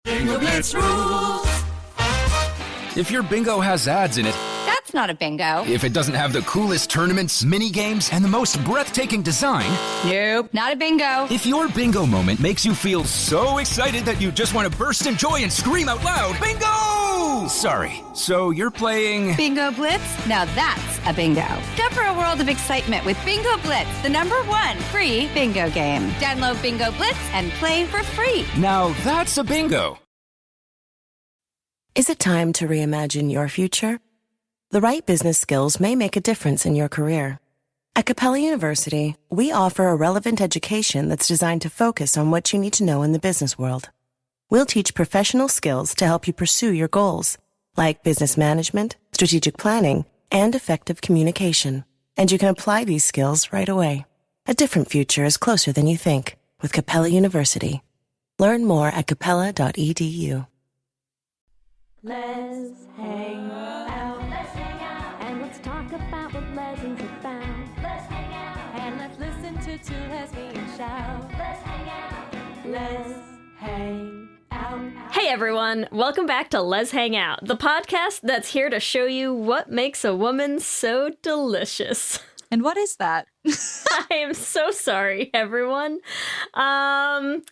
Bingo Blitz rules. If your bingo has ads in it, That's not a bingo. if it doesn't have the coolest tournaments, mini games, and the most breathtaking design, Nope, not a bingo. if your bingo moment makes you feel so excited that you just want to burst in joy and scream out loud, bingo! Sorry, so you're playing... Bingo Blitz? Now that's a bingo. Go for a world of excitement with Bingo Blitz, the #1 free bingo game. Download Bingo Blitz and play for free. Now that's a bingo. Is it time to reimagine your future? The right business skills may make a difference in your career. At Capella University, we offer a relevant education that's designed to focus on what you need to know in the business world. We'll teach professional skills to help you pursue your goals, like business management, strategic planning, and effective communication. And you can apply these skills right away. A different future is closer than you think with Capella University. Learn more at capella.edu. Let's hang out. Let's hang out. And let's talk about what Leslie's about. Let's hang out. And let's listen to two lesbians shout. Let's hang out. Let's hang out. Hey everyone, welcome back to Let's Hang Out, the podcast that's here to show you what makes a woman so delicious. And what is that? I am so sorry, everyone. From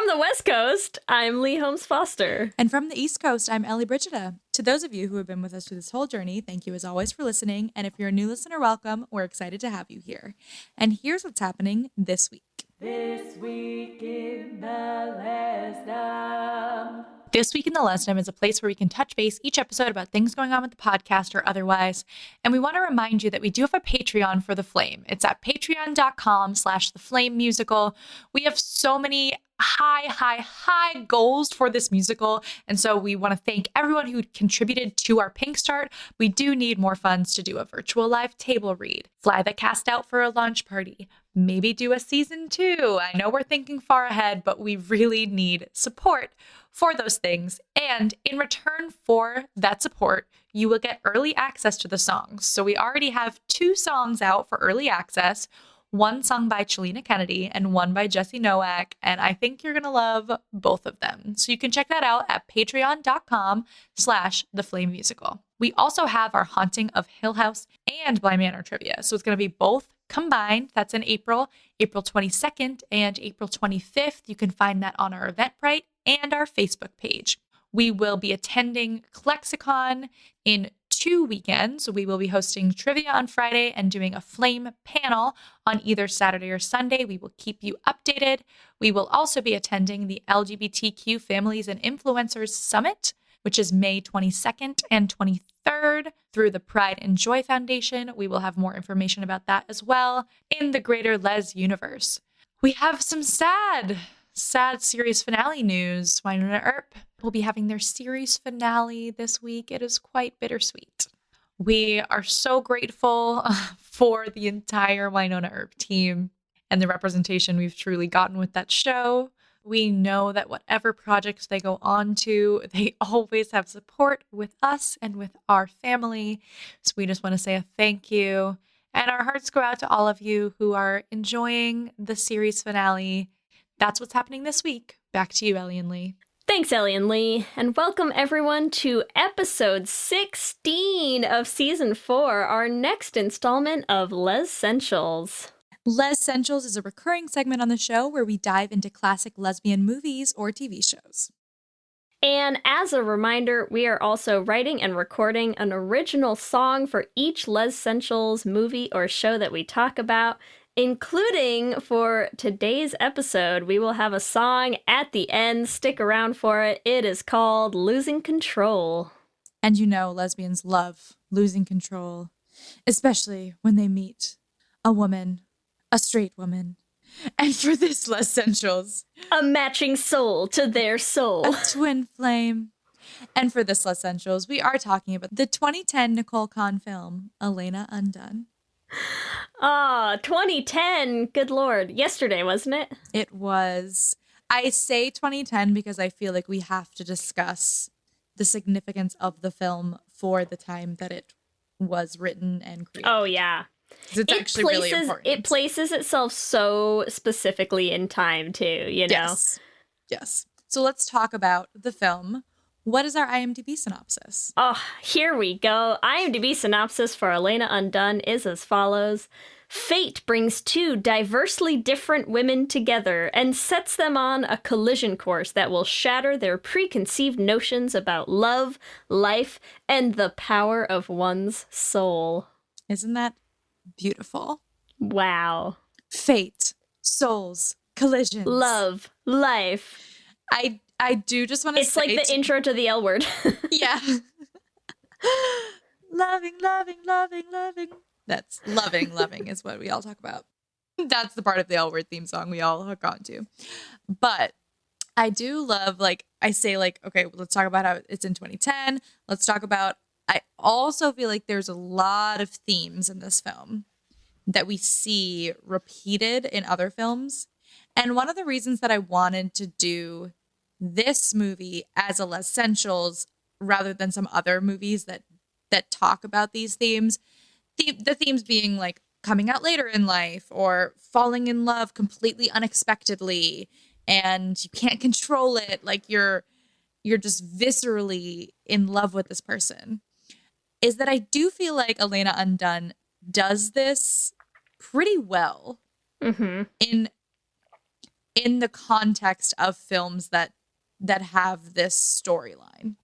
the West Coast, I'm Lee Holmes Foster. And from the East Coast, I'm Ellie Brigida. To those of you who have been with us through this whole journey, thank you as always for listening. And if you're a new listener, welcome. We're excited to have you here. And here's what's happening this week. This week in the Lesdom. This Week in the Lesdom is a place where we can touch base each episode about things going on with the podcast or otherwise. And we want to remind you that we do have a Patreon for The Flame. It's at patreon.com/theflamemusical. We have so many high goals for this musical. And so we want to thank everyone who contributed to our Pink Start. We do need more funds to do a virtual live table read, fly the cast out for a launch party, maybe do a season 2. I know we're thinking far ahead, but we really need support for those things. And in return for that support, you will get early access to the songs. So we already have 2 songs out for early access, one sung by Chelina Kennedy and one by Jesse Nowak. And I think you're going to love both of them. So you can check that out at patreon.com/theflamemusical. We also have our Haunting of Hill House and Bly Manor trivia. So it's going to be both combined. That's in April 22nd and April 25th. You can find that on our Eventbrite and our Facebook page. We will be attending Lexicon in 2 weekends. We will be hosting trivia on Friday and doing a flame panel on either Saturday or Sunday. We will keep you updated. We will also be attending the LGBTQ Families and Influencers Summit, which is May 22nd and 23rd through the Pride and Joy Foundation. We will have more information about that as well in the greater Les universe. We have some sad series finale news. Wynonna Earp will be having their series finale this week. It is quite bittersweet. We are so grateful for the entire Wynonna Earp team and the representation we've truly gotten with that show. We know that whatever projects they go on to, they always have support with us and with our family. So we just want to say a thank you. And our hearts go out to all of you who are enjoying the series finale. That's what's happening this week. Back to you, Ellie and Lee. Thanks, Ellie and Lee, and welcome everyone to episode 16 of season 4, our next installment of Lez-ssentials. Lez-ssentials is a recurring segment on the show where we dive into classic lesbian movies or TV shows. And as a reminder, we are also writing and recording an original song for each Lez-ssentials movie or show that we talk about, including for today's episode. We will have a song at the end. Stick around for it. It is called Losing Control. And you know lesbians love losing control, especially when they meet a woman, a straight woman. And for this Lez-ssentials, a matching soul to their soul. a twin flame. And for this Lez-ssentials, we are talking about the 2010 Nicole Kahn film, Elena, Undone. 2010. Good Lord. Yesterday, wasn't it? It was. I say 2010 because I feel like we have to discuss the significance of the film for the time that it was written and created. Oh, yeah. It's actually really important. It places itself so specifically in time, too, you know? Yes. So let's talk about the film. What is our IMDb synopsis? Oh, here we go. IMDb synopsis for Elena Undone is as follows. Fate brings two diversely different women together and sets them on a collision course that will shatter their preconceived notions about love, life, and the power of one's soul. Isn't that beautiful? Wow. Fate, souls, collisions. Love, life. I do just want to It's say... like the intro to the L Word. Yeah. Loving, loving, loving, loving. That's loving is what we all talk about. That's the part of the L Word theme song we all hook on to. But I do love, like, I say, like, okay, let's talk about how it's in 2010. Let's talk about, I also feel like there's a lot of themes in this film that we see repeated in other films. And one of the reasons that I wanted to do this movie as a Lez-ssentials rather than some other movies that talk about these themes, the themes being like coming out later in life or falling in love completely unexpectedly and you can't control it, like you're just viscerally in love with this person, is that I do feel like Elena Undone does this pretty well in the context of films that have this storyline.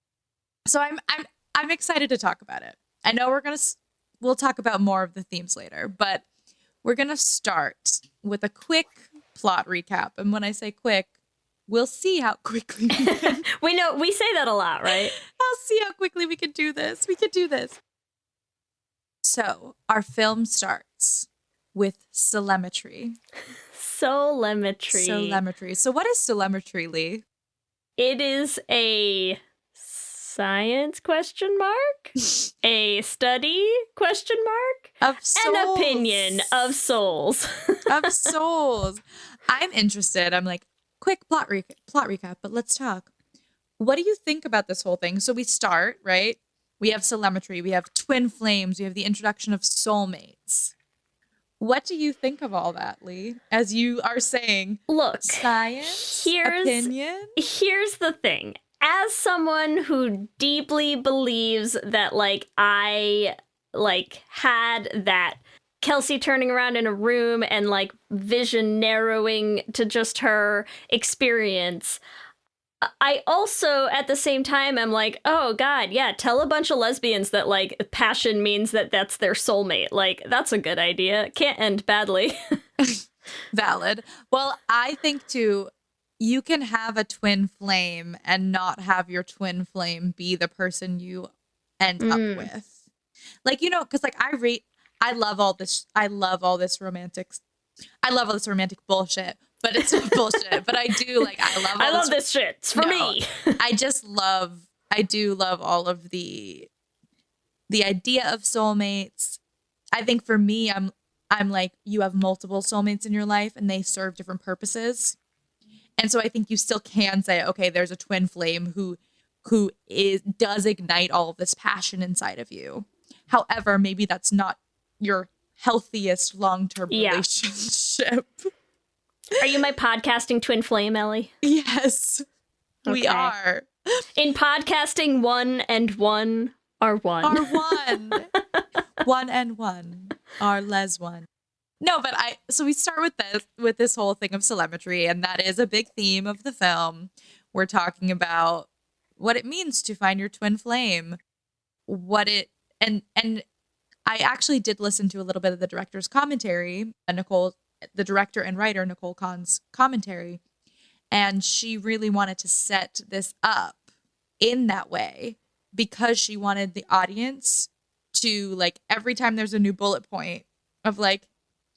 So I'm excited to talk about it. I know we'll talk about more of the themes later, but we're going to start with a quick plot recap. And when I say quick, we'll see how quickly we can. We say that a lot, right? I'll see how quickly we can do this. We can do this. So our film starts with telemetry. Telemetry. So what is telemetry, Lee? It is a science ? A study ? Of souls. An opinion of souls. Of souls. I'm interested. I'm like, quick plot recap, but let's talk. What do you think about this whole thing? So we start, right? We have telemetry, we have twin flames, we have the introduction of soulmates. What do you think of all that, Lee? As you are saying, look, science, opinion? Here's the thing. As someone who deeply believes that, like, I, like, had that Kelsey turning around in a room and, like, vision narrowing to just her experience, I also, at the same time, am like, oh, God, yeah, tell a bunch of lesbians that, like, passion means that that's their soulmate. Like, that's a good idea. Can't end badly. Valid. Well, I think, too, you can have a twin flame and not have your twin flame be the person you end up with. Like, you know, because, like, I love all this romantic bullshit. But it's not bullshit. But I do, like, I love this shit. It's for me. I do love all of the idea of soulmates. I think for me, I'm like, you have multiple soulmates in your life and they serve different purposes. And so I think you still can say, okay, there's a twin flame who does ignite all of this passion inside of you. However, maybe that's not your healthiest long-term relationship. Are you my podcasting twin flame, Ellie? Yes, we are. In podcasting, one and one are one. Are one. One and one are Les one. No, but so we start with this whole thing of telemetry, and that is a big theme of the film. We're talking about what it means to find your twin flame, and I actually did listen to a little bit of the director's commentary, the director and writer, Nicole Kahn's commentary, and she really wanted to set this up in that way because she wanted the audience to, like, every time there's a new bullet point of, like,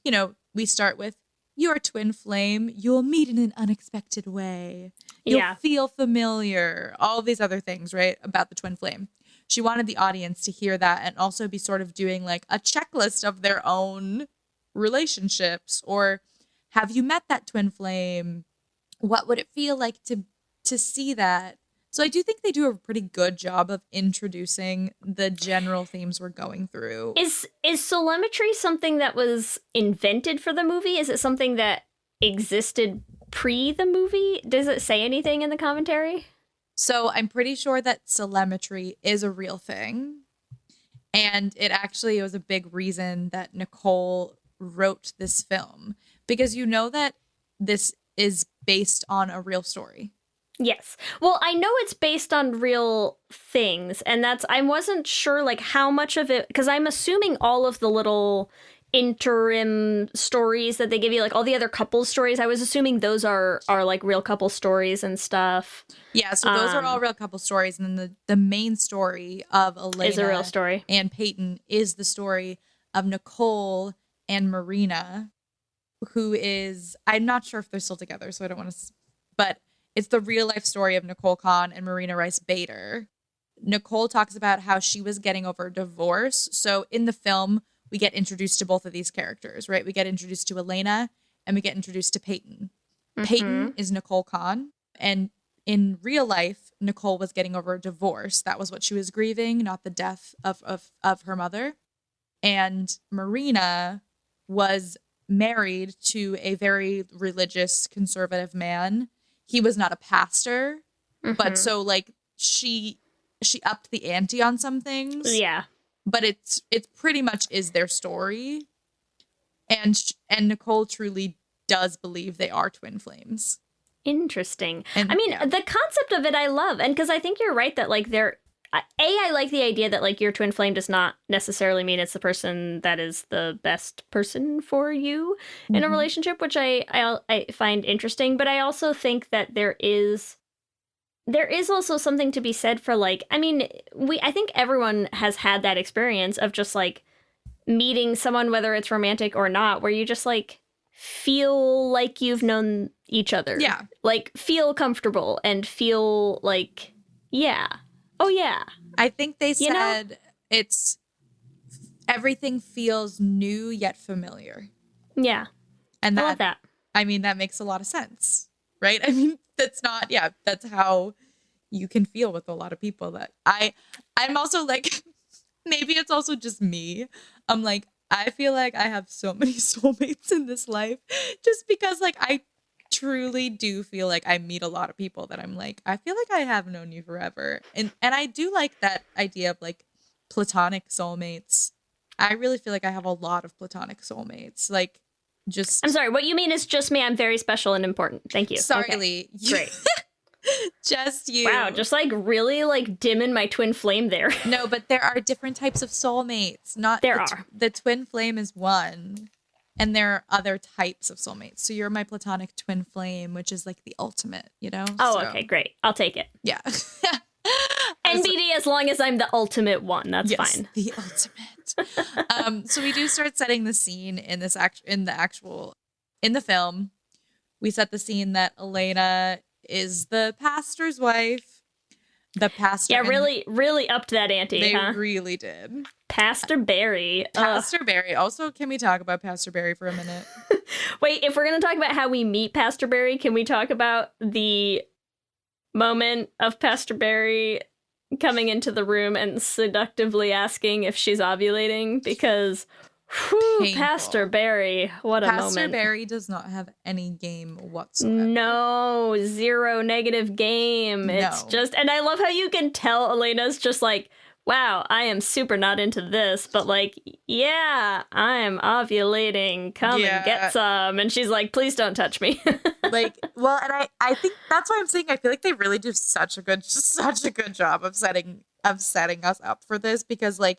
you know, we start with, your twin flame, you'll meet in an unexpected way. You'll feel familiar. All these other things, right, about the twin flame. She wanted the audience to hear that and also be sort of doing, like, a checklist of their own relationships, or have you met that twin flame? What would it feel like to see that? So I do think they do a pretty good job of introducing the general themes we're going through. Is telemetry something that was invented for the movie? Is it something that existed pre the movie? Does it say anything in the commentary? So I'm pretty sure that telemetry is a real thing. And it actually was a big reason that Nicole wrote this film. Because you know that this is based on a real story. Yes. Well, I know it's based on real things, and I wasn't sure like how much of it, because I'm assuming all of the little interim stories that they give you, like all the other couple stories, I was assuming those are like real couple stories and stuff. Yeah, so those are all real couple stories, and then the main story of Elena Is a real story. and Peyton is the story of Nicole and Marina, who is, I'm not sure if they're still together, so I don't want to, but it's the real life story of Nicole Kahn and Marina Rice Bader. Nicole talks about how she was getting over a divorce. So in the film, we get introduced to both of these characters, right? We get introduced to Elena and we get introduced to Peyton. Peyton is Nicole Kahn. And in real life, Nicole was getting over a divorce. That was what she was grieving, not the death of her mother. And Marina was married to a very religious, conservative man. He was not a pastor, but so like she upped the ante on some things. Yeah. But it's pretty much is their story, and Nicole truly does believe they are twin flames. Interesting. And, I mean, yeah. the concept of it I love, and because I think you're right that like I like the idea that like your twin flame does not necessarily mean it's the person that is the best person for you in a relationship, which I find interesting. But I also think that there is also something to be said for like, I mean, I think everyone has had that experience of just like meeting someone, whether it's romantic or not, where you just like feel like you've known each other. Yeah. Like feel comfortable and feel like, yeah. Oh, yeah. I think they You know? said it's everything feels new yet familiar. Yeah. And I love that. I mean, that makes a lot of sense, right? I mean, that's how you can feel with a lot of people. That I'm also like, maybe it's also just me. I'm like, I feel like I have so many soulmates in this life just because like I truly do feel like I meet a lot of people that I'm like, I feel like I have known you forever. And I do like that idea of like platonic soulmates. I really feel like I have a lot of platonic soulmates. Like just I'm sorry. What you mean is just me. I'm very special and important. Thank you. Sorry, Okay. Lee. Great. Just you. Wow. Just like really like dimming my twin flame there. No, but there are different types of soulmates. There are. The twin flame is one. And there are other types of soulmates. So you're my platonic twin flame, which is like the ultimate, you know? Oh, So, okay. Great. I'll take it. Yeah. NBD as long as I'm the ultimate one. That's Yes, fine. the ultimate. So we do start setting the scene in the film. We set the scene that Elena is the pastor's wife. The pastor. Yeah, and really upped that ante, They huh? really did. Pastor Barry. Pastor Barry. Also, can we talk about Pastor Barry for a minute? Wait, if we're going to talk about how we meet Pastor Barry, can we talk about the moment of Pastor Barry coming into the room and seductively asking if she's ovulating? Because, whew, Painful. Pastor Barry, what a Pastor moment. Barry does not have any game whatsoever. No, zero negative game. It's No. just, and I love how you can tell Elena's just like, wow, I am super not into this, but like, yeah, I'm ovulating. Come Yeah. and get some. And she's like, please don't touch me. Like, well, and I think that's why I'm saying I feel like they really do such a good job of setting us up for this, because like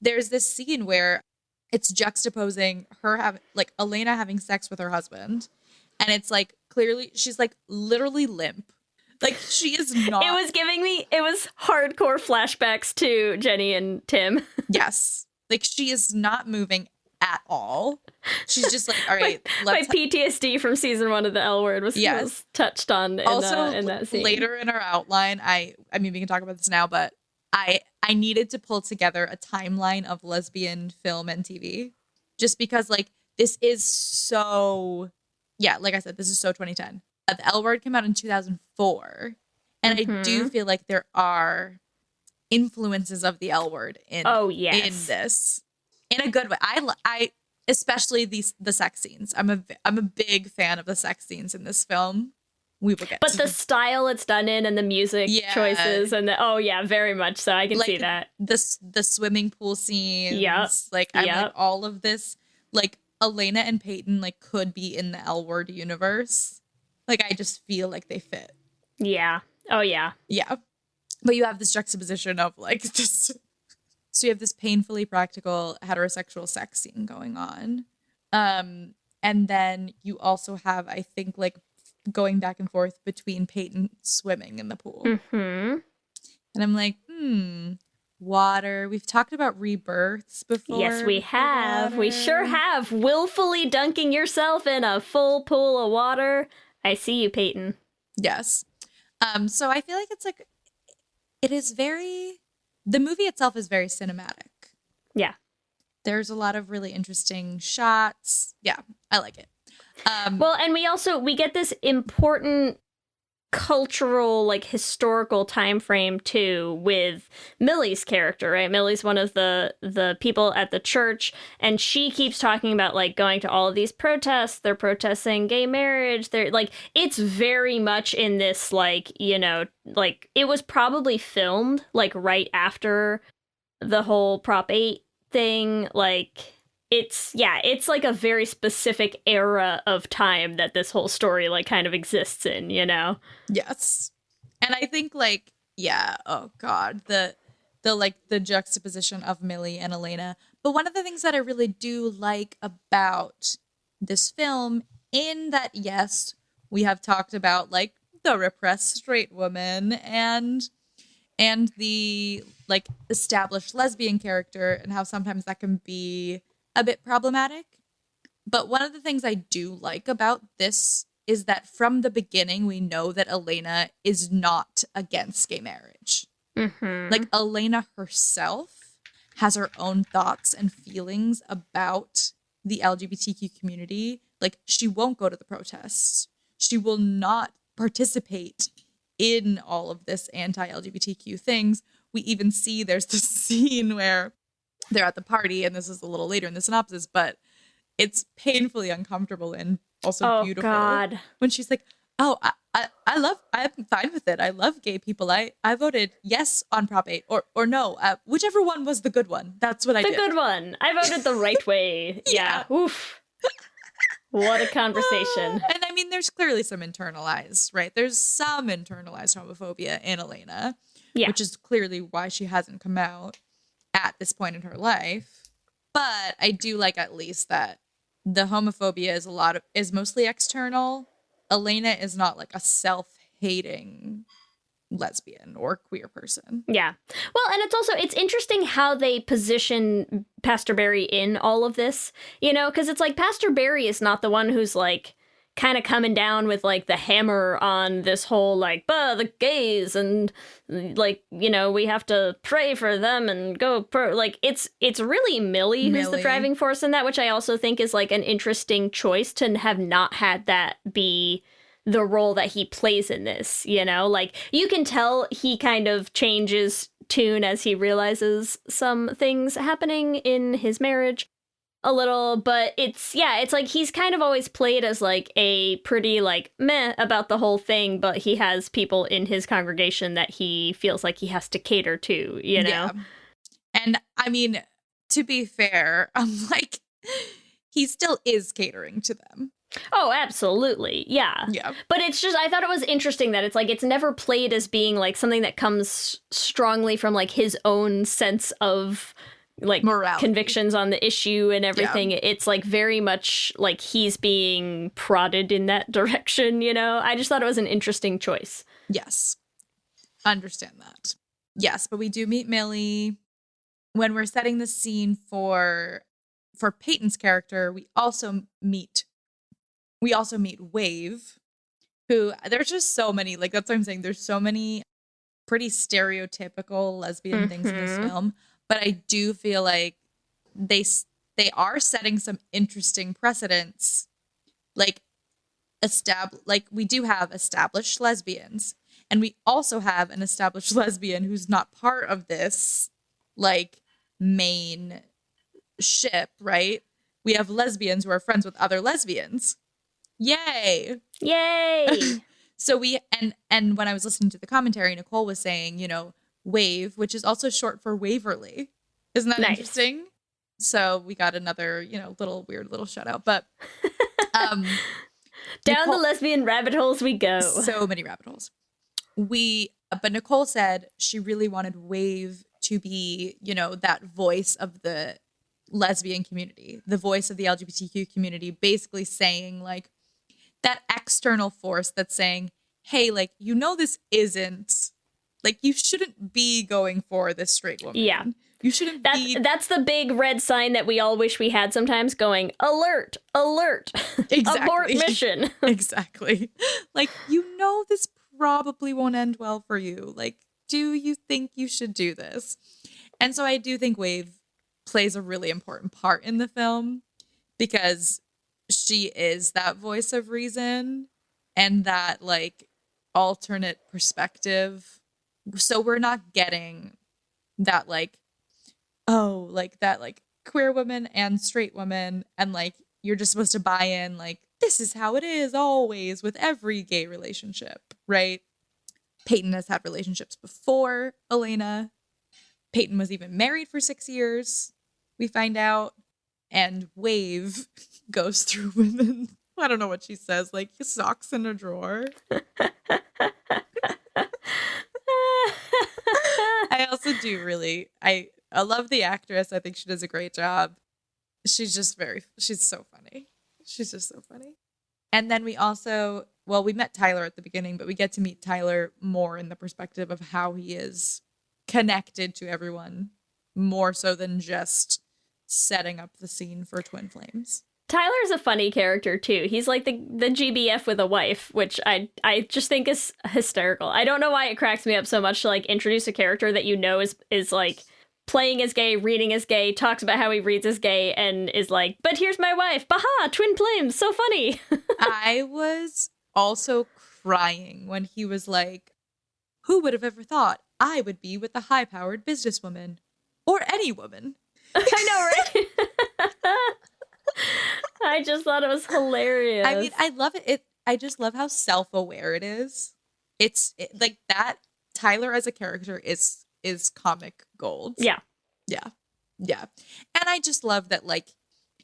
there's this scene where it's juxtaposing her having like Elena having sex with her husband, and it's like clearly she's like literally limp. Like she is not. It was hardcore flashbacks to Jenny and Tim. Yes. Like she is not moving at all. She's just like, all right, My let's PTSD from season 1 of the L Word was touched on in, also in that scene. later in our outline. I mean, we can talk about this now, but I needed to pull together a timeline of lesbian film and TV, just because like this is so, yeah, like I said, this is so 2010. The L Word came out in 2004, and I do feel like there are influences of the L Word in Oh, yes. in this in a good way. especially the sex scenes. I'm a big fan of the sex scenes in this film. We will get But to the style it's done in and the music choices and oh yeah, very much so. I can see that. The swimming pool scenes. Yep. Like I'm like all of this, like Elena and Peyton like could be in the L Word universe. Like I just feel like they fit. Yeah. Oh yeah. Yeah. But you have this juxtaposition of like just so you have this painfully practical heterosexual sex scene going on. And then you also have, I think, like going back and forth between Peyton swimming in the pool. Mm-hmm. And I'm like, water. We've talked about rebirths before. Yes, we have. We sure have. Willfully dunking yourself in a full pool of water. I see you, Peyton. Yes. So I feel like it's like, it is very, the movie itself is very cinematic. Yeah. There's a lot of really interesting shots. Yeah, I like it. Well, and we get this important cultural, like historical time frame too with Millie's character, right? Millie's one of the people at the church, and she keeps talking about like going to all of these protests. They're protesting gay marriage. They're like, it's very much in this, like, you know, like it was probably filmed like right after the whole Prop 8 thing. Like it's like a very specific era of time that this whole story like kind of exists in, you know? Yes. And I think like, yeah, oh God, the like the juxtaposition of Millie and Elena. But one of the things that I really do like about this film, in that, yes, we have talked about like the repressed straight woman and the like established lesbian character and how sometimes that can be a bit problematic. But one of the things I do like about this is that from the beginning, we know that Elena is not against gay marriage. Mm-hmm. Like Elena herself has her own thoughts and feelings about the LGBTQ community. Like she won't go to the protests. She will not participate in all of this anti-LGBTQ things. We even see there's this scene where they're at the party, and this is a little later in the synopsis, but it's painfully uncomfortable and also beautiful. God. When she's like, oh, I'm fine with it. I love gay people. I voted yes on Prop 8 or no, whichever one was the good one. That's what I did. The good one. I voted the right way. Yeah. Oof. What a conversation. And I mean, there's clearly some internalized, right? There's some internalized homophobia in Elena, which is clearly why she hasn't come out at this point in her life. But I do like at least that the homophobia is mostly external. Elena is not like a self-hating lesbian or queer person. Yeah. Well, and it's interesting how they position Pastor Barry in all of this, you know, because it's like Pastor Barry is not the one who's like kind of coming down with like the hammer on this whole like, the gays and like, you know, we have to pray for them and go like it's really Millie who's the driving force in that, which I also think is like an interesting choice to have not had that be the role that he plays in this, you know, like you can tell he kind of changes tune as he realizes some things happening in his marriage a little, but it's like he's kind of always played as like a pretty like meh about the whole thing, but he has people in his congregation that he feels like he has to cater to, you know? Yeah. And I mean, to be fair, I'm like, he still is catering to them. Oh, absolutely. Yeah. Yeah. But it's just, I thought it was interesting that it's like, it's never played as being like something that comes strongly from like his own sense of like morality, convictions on the issue and everything. Yeah. It's like very much like he's being prodded in that direction, you know? I just thought it was an interesting choice. Yes. Understand that. Yes, but we do meet Millie. When we're setting the scene for Peyton's character, we also meet Wave, who there's just so many, like that's what I'm saying. There's so many pretty stereotypical lesbian things in this film. But I do feel like they are setting some interesting precedents. Like we do have established lesbians, and we also have an established lesbian who's not part of this like main ship, right? we have lesbians who are friends with other lesbians. Yay. Yay! So and when I was listening to the commentary, Nicole was saying, you know, Wave, which is also short for Waverly. Isn't that Nice. interesting? So we got another, you know, weird little shout out. But Down Nicole- the lesbian rabbit holes we go. so many rabbit holes. But Nicole said she really wanted Wave to be, you know, that voice of the lesbian community, the voice of the LGBTQ community, basically saying like that external force that's saying, hey, like, you know, this isn't like, you shouldn't be going for this straight woman. Yeah. You shouldn't be. That's the big red sign that we all wish we had sometimes going, alert, alert, Exactly. abort mission. Exactly. Like, you know, this probably won't end well for you. Like, do you think you should do this? And so I do think Wave plays a really important part in the film because she is that voice of reason and that like alternate perspective. So we're not getting that like, oh, like that like queer woman and straight woman and like you're just supposed to buy in like this is how it is always with every gay relationship, right? Peyton has had relationships before Elena. Peyton was even married for 6 years, we find out. And Wave goes through women. I don't know what she says, like socks in a drawer. I also do really, I love the actress. I think she does a great job. She's so funny. She's just so funny. And then we also, we met Tyler at the beginning, but we get to meet Tyler more in the perspective of how he is connected to everyone more so than just setting up the scene for Twin Flames. Tyler's a funny character too. He's like the GBF with a wife, which I just think is hysterical. I don't know why it cracks me up so much to like introduce a character that you know is like playing as gay, reading as gay, talks about how he reads as gay, and is like, but here's my wife. Baha, Twin Flames, so funny. I was also crying when he was like, who would have ever thought I would be with a high-powered businesswoman or any woman? I know, right? I just thought it was hilarious. I mean, I love it. I just love how self-aware it is. It's like that. Tyler as a character is comic gold. Yeah. Yeah. Yeah. And I just love that, like,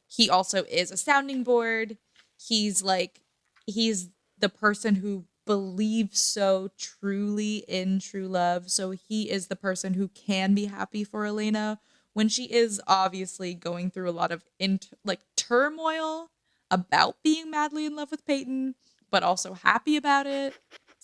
he also is a sounding board. He's the person who believes so truly in true love. So he is the person who can be happy for Elena when she is obviously going through a lot of turmoil about being madly in love with Peyton, but also happy about it.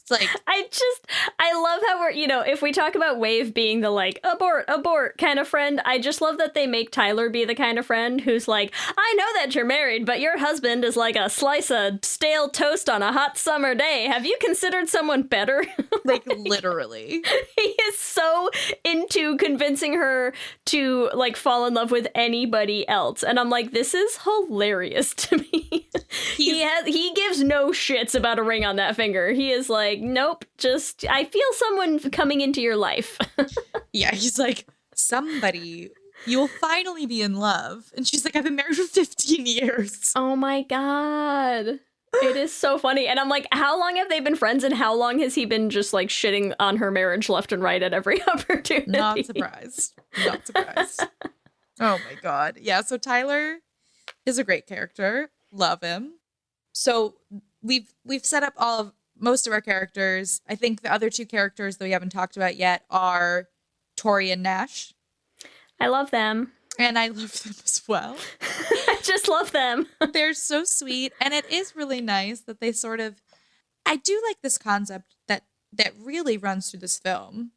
It's like, I love how we're, you know, if we talk about Wave being the like abort kind of friend, I just love that they make Tyler be the kind of friend who's like, I know that you're married, but your husband is like a slice of stale toast on a hot summer day. Have you considered someone better? like literally. He is so into convincing her to like fall in love with anybody else. And I'm like, this is hilarious to me. He gives no shits about a ring on that finger. He is like, nope, just I feel someone coming into your life. Yeah, he's like, somebody, you'll finally be in love. And she's like, I've been married for 15 years. Oh my God. It is so funny. And I'm like, how long have they been friends and how long has he been just like shitting on her marriage left and right at every opportunity? Not surprised. Not surprised. Oh my God. Yeah, so Tyler is a great character. Love him. So we've set up most of our characters. I think the other two characters that we haven't talked about yet are Tori and Nash. I love them. And I love them as well. I just love them. They're so sweet. And it is really nice that they sort of, I do like this concept that really runs through this film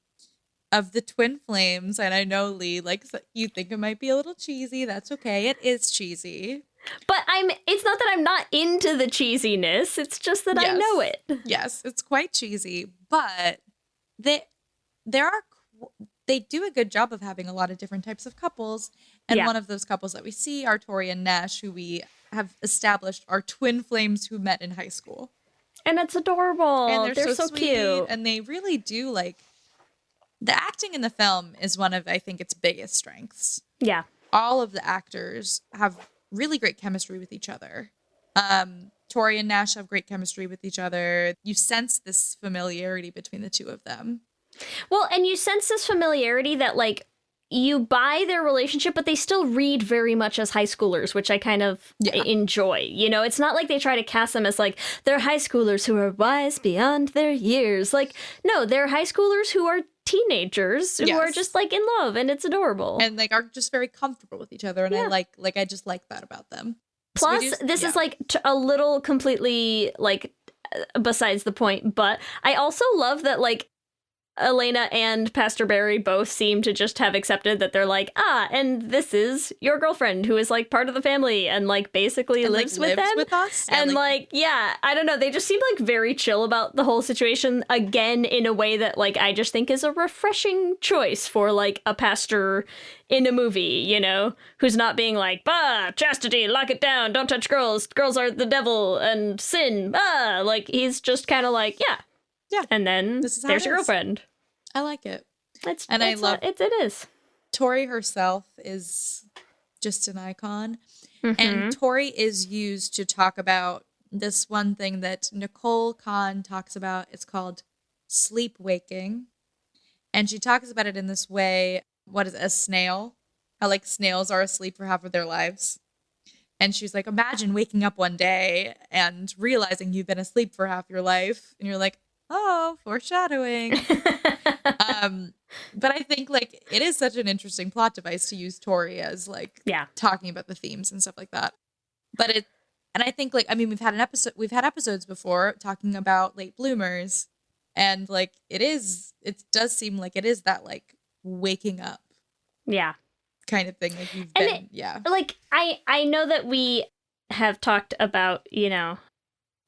of the twin flames. And I know, Lee, like, you think it might be a little cheesy. That's okay. It is cheesy. But it's not that I'm not into the cheesiness. It's just that I know it. Yes, it's quite cheesy, but they do a good job of having a lot of different types of couples. And one of those couples that we see are Tori and Nash, who we have established are twin flames who met in high school. And it's adorable. And they're so sweet. cute. And they really do, like, the acting in the film is one of, I think, its biggest strengths. Yeah. All of the actors have really great chemistry with each other. Tori and Nash have great chemistry with each other. You sense this familiarity between the two of them. Well, and you sense this familiarity that, like, you buy their relationship, but they still read very much as high schoolers, which I kind of enjoy. You know, it's not like they try to cast them as, like, they're high schoolers who are wise beyond their years. Like, no, they're high schoolers who are teenagers who are just, like, in love, and it's adorable. And, like, are just very comfortable with each other, and I just like that about them. Plus, this is, like, a little completely, like, besides the point, but I also love that, like, Elena and Pastor Barry both seem to just have accepted that they're like, and this is your girlfriend who is, like, part of the family and, like, basically lives with them. With us. And, like, I don't know. They just seem, like, very chill about the whole situation, again, in a way that, like, I just think is a refreshing choice for, like, a pastor in a movie, you know, who's not being like, chastity, lock it down, don't touch girls, girls are the devil and sin, like, he's just kind of like, yeah. And then there's your girlfriend. I like it. I love it. It is. Tori herself is just an icon. And Tori is used to talk about this one thing that Nicole Kahn talks about. It's called sleep waking. And she talks about it in this way. What is it, a snail? How, like, snails are asleep for half of their lives. And she's like, imagine waking up one day and realizing you've been asleep for half your life. And you're like, oh, foreshadowing. But I think, like, it is such an interesting plot device to use Tori as, like, talking about the themes and stuff like that. But and I think, like, I mean, we've had episodes before talking about late bloomers, and, like, it does seem like it is that, like, waking up kind of thing. Like, you've been like, I know that we have talked about, you know,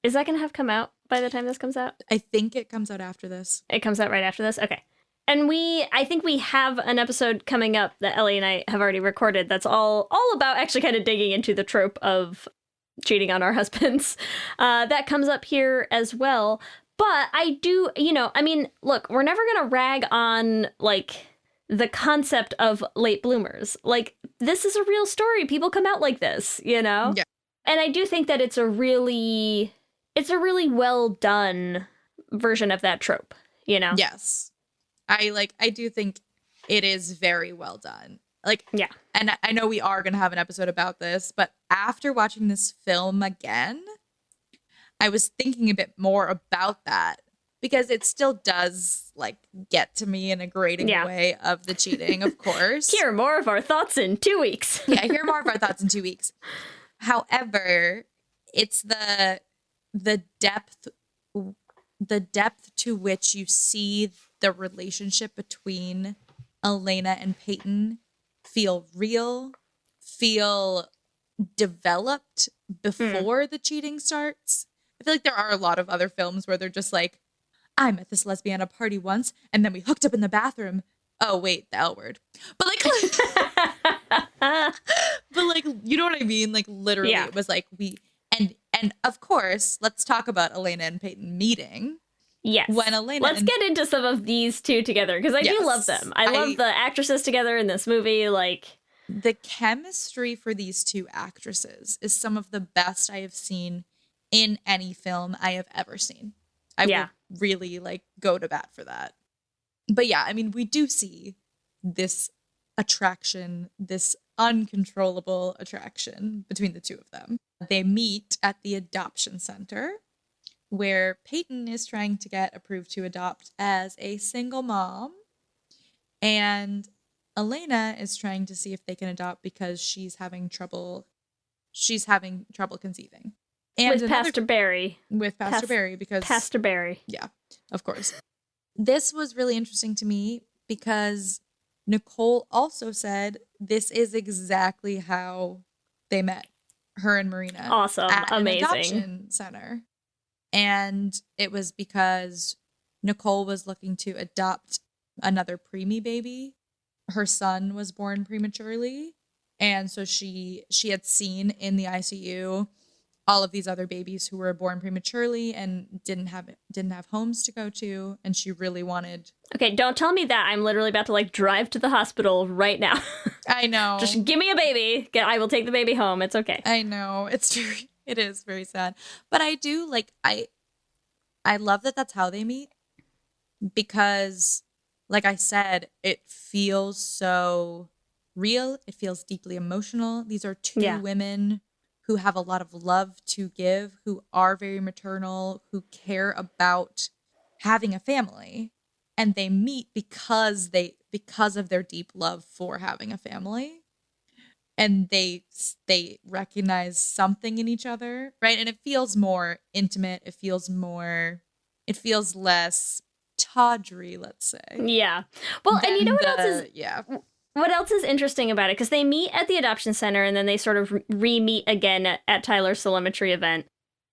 is that gonna have come out by the time this comes out? I think it comes out after this. It comes out right after this? Okay. And I think we have an episode coming up that Ellie and I have already recorded that's all about actually kind of digging into the trope of cheating on our husbands. That comes up here as well. But I do, you know, I mean, look, we're never going to rag on, like, the concept of late bloomers. Like, this is a real story. People come out like this, you know? Yeah. And I do think that it's a really well done version of that trope, you know? Yes. I do think it is very well done. Like, and I know we are going to have an episode about this, but after watching this film again, I was thinking a bit more about that because it still does, like, get to me in a grating way of the cheating, of course. Hear more of our thoughts in 2 weeks. Hear more of our thoughts in 2 weeks. However, it's the depth to which you see the relationship between Elena and Peyton feel real, feel developed before the cheating starts. I feel like there are a lot of other films where they're just like, I met this lesbian at a party once, and then we hooked up in the bathroom. Oh, wait, the L word. But, like, you know what I mean? Like, literally, it was like and of course, let's talk about Elena and Peyton meeting. Yes. Let's get into some of these two together, because I do love them. I love the actresses together in this movie. Like, the chemistry for these two actresses is some of the best I have seen in any film I have ever seen. I would really, like, go to bat for that. But yeah, I mean, we do see this attraction, this uncontrollable attraction between the two of them. They meet at the adoption center, where Peyton is trying to get approved to adopt as a single mom, and Elena is trying to see if they can adopt because she's having trouble conceiving. And with Pastor Barry. With Pastor Barry, because Pastor Barry. Yeah, of course. This was really interesting to me because Nicole also said this is exactly how they met, her and Marina. Awesome. At amazing. An adoption center. And it was because Nicole was looking to adopt another preemie baby. Her son was born prematurely. And so she had seen in the ICU all of these other babies who were born prematurely and didn't have homes to go to, and she really wanted. Okay, don't tell me that. I'm literally about to like drive to the hospital right now. I know. Just give me a baby. I will take the baby home. It's okay. I know. It is very sad. But I do like I love that that's how they meet, because like I said, it feels so real. It feels deeply emotional. These are two women who have a lot of love to give, who are very maternal, who care about having a family, and they meet because of their deep love for having a family, and they recognize something in each other, right? And it feels more intimate. It feels less tawdry, let's say. Yeah. Well, and you know what else is yeah. What else is interesting about it? Because they meet at the adoption center and then they sort of re-meet again at Tyler's telemetry event.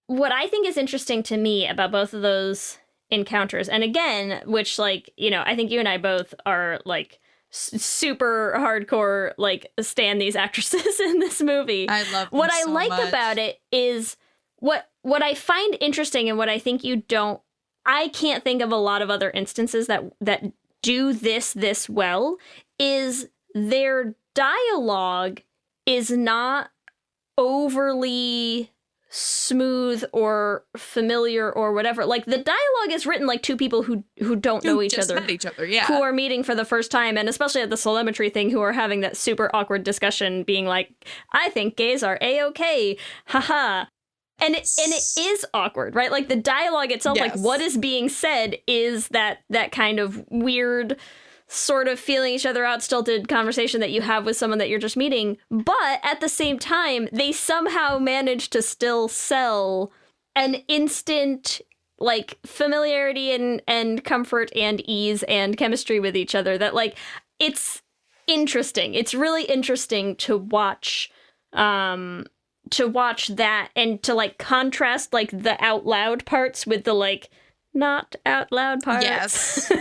What I think is interesting to me about both of those encounters, and again, which like, you know, I think you and I both are like super hardcore, like stan these actresses in this movie. I love them what I so like much. about it is what I find interesting, and what I think I can't think of a lot of other instances that do this well, is their dialogue is not overly smooth or familiar or whatever. Like the dialogue is written like two people who don't know each just other, met each other, yeah, who are meeting for the first time, and especially at the telemetry thing, who are having that super awkward discussion, being like, "I think gays are a-okay, haha." And it is awkward, right? Like the dialogue itself, like what is being said is that kind of weird sort of feeling each other out, stilted conversation that you have with someone that you're just meeting. But at the same time, they somehow manage to still sell an instant like familiarity and comfort and ease and chemistry with each other that like it's interesting. It's really interesting to watch that and to like contrast like the out loud parts with the like not out loud parts. Yes.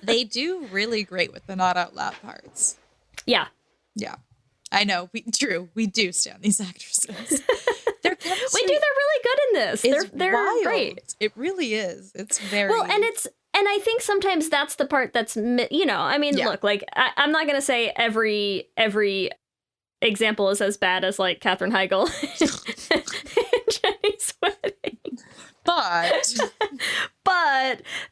They do really great with the not out loud parts. Yeah. Yeah. I know. We do stand these actresses. Their chemistry They're really good in this. They're wild. great. It really is. It's very well, and I think sometimes that's the part that's, you know, I mean, look, like I'm not going to say every example is as bad as like Katherine Heigl and Jenny's Wedding. But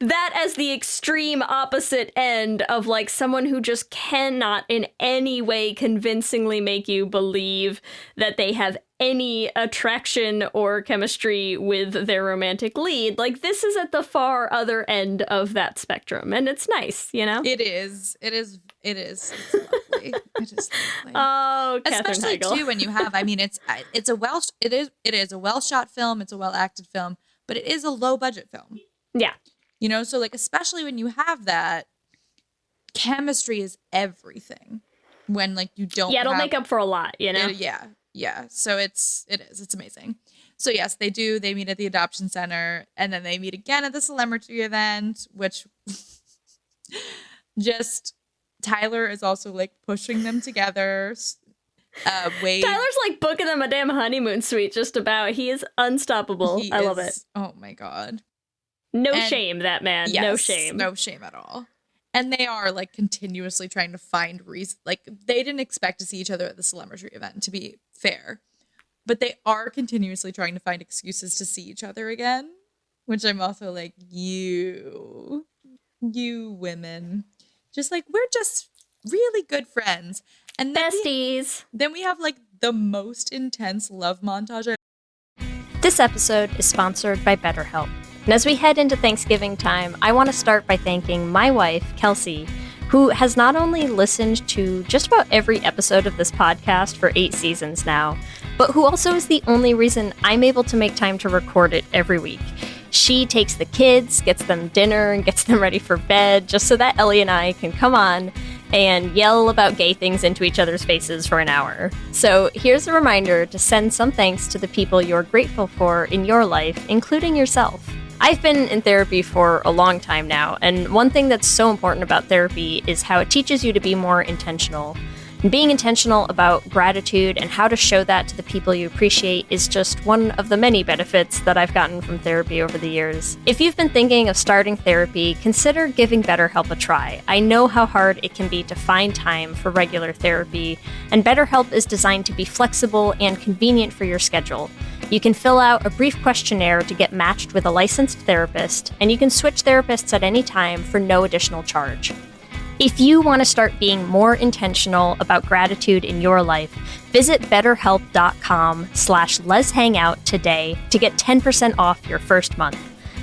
that as the extreme opposite end of like someone who just cannot in any way convincingly make you believe that they have any attraction or chemistry with their romantic lead. Like this is at the far other end of that spectrum, and it's nice, you know? It is. It's lovely. It is lovely. Oh, Katherine especially Heigl. too when you have. I mean, it is a well shot film. It's a well acted film, but it is a low budget film. Yeah. You know, so like especially when you have that, chemistry is everything. When like you don't. Yeah, it'll make up for a lot. You know. Yeah. So it's amazing. So yes, they do. They meet at the adoption center, and then they meet again at the celebrity event, which just Tyler is also like pushing them together. Wade, Tyler's like booking them a damn honeymoon suite. Just about. He is unstoppable. I love it. Oh my god. No shame, that man. Yes, no shame. No shame at all. And they are like continuously trying to find reason. Like they didn't expect to see each other at the celebrity event, to be fair, but they are continuously trying to find excuses to see each other again, which I'm also like, you women, just like we're just really good friends, and then Besties. Then we have like the most intense love montage. This episode is sponsored by BetterHelp. And as we head into Thanksgiving time, I want to start by thanking my wife, Kelsey, who has not only listened to just about every episode of this podcast for 8 seasons now, but who also is the only reason I'm able to make time to record it every week. She takes the kids, gets them dinner, and gets them ready for bed, just so that Ellie and I can come on and yell about gay things into each other's faces for an hour. So here's a reminder to send some thanks to the people you're grateful for in your life, including yourself. I've been in therapy for a long time now, and one thing that's so important about therapy is how it teaches you to be more intentional. And being intentional about gratitude and how to show that to the people you appreciate is just one of the many benefits that I've gotten from therapy over the years. If you've been thinking of starting therapy, consider giving BetterHelp a try. I know how hard it can be to find time for regular therapy, and BetterHelp is designed to be flexible and convenient for your schedule. You can fill out a brief questionnaire to get matched with a licensed therapist, and you can switch therapists at any time for no additional charge. If you want to start being more intentional about gratitude in your life, visit betterhelp.com/lezhangout today to get 10% off your first month.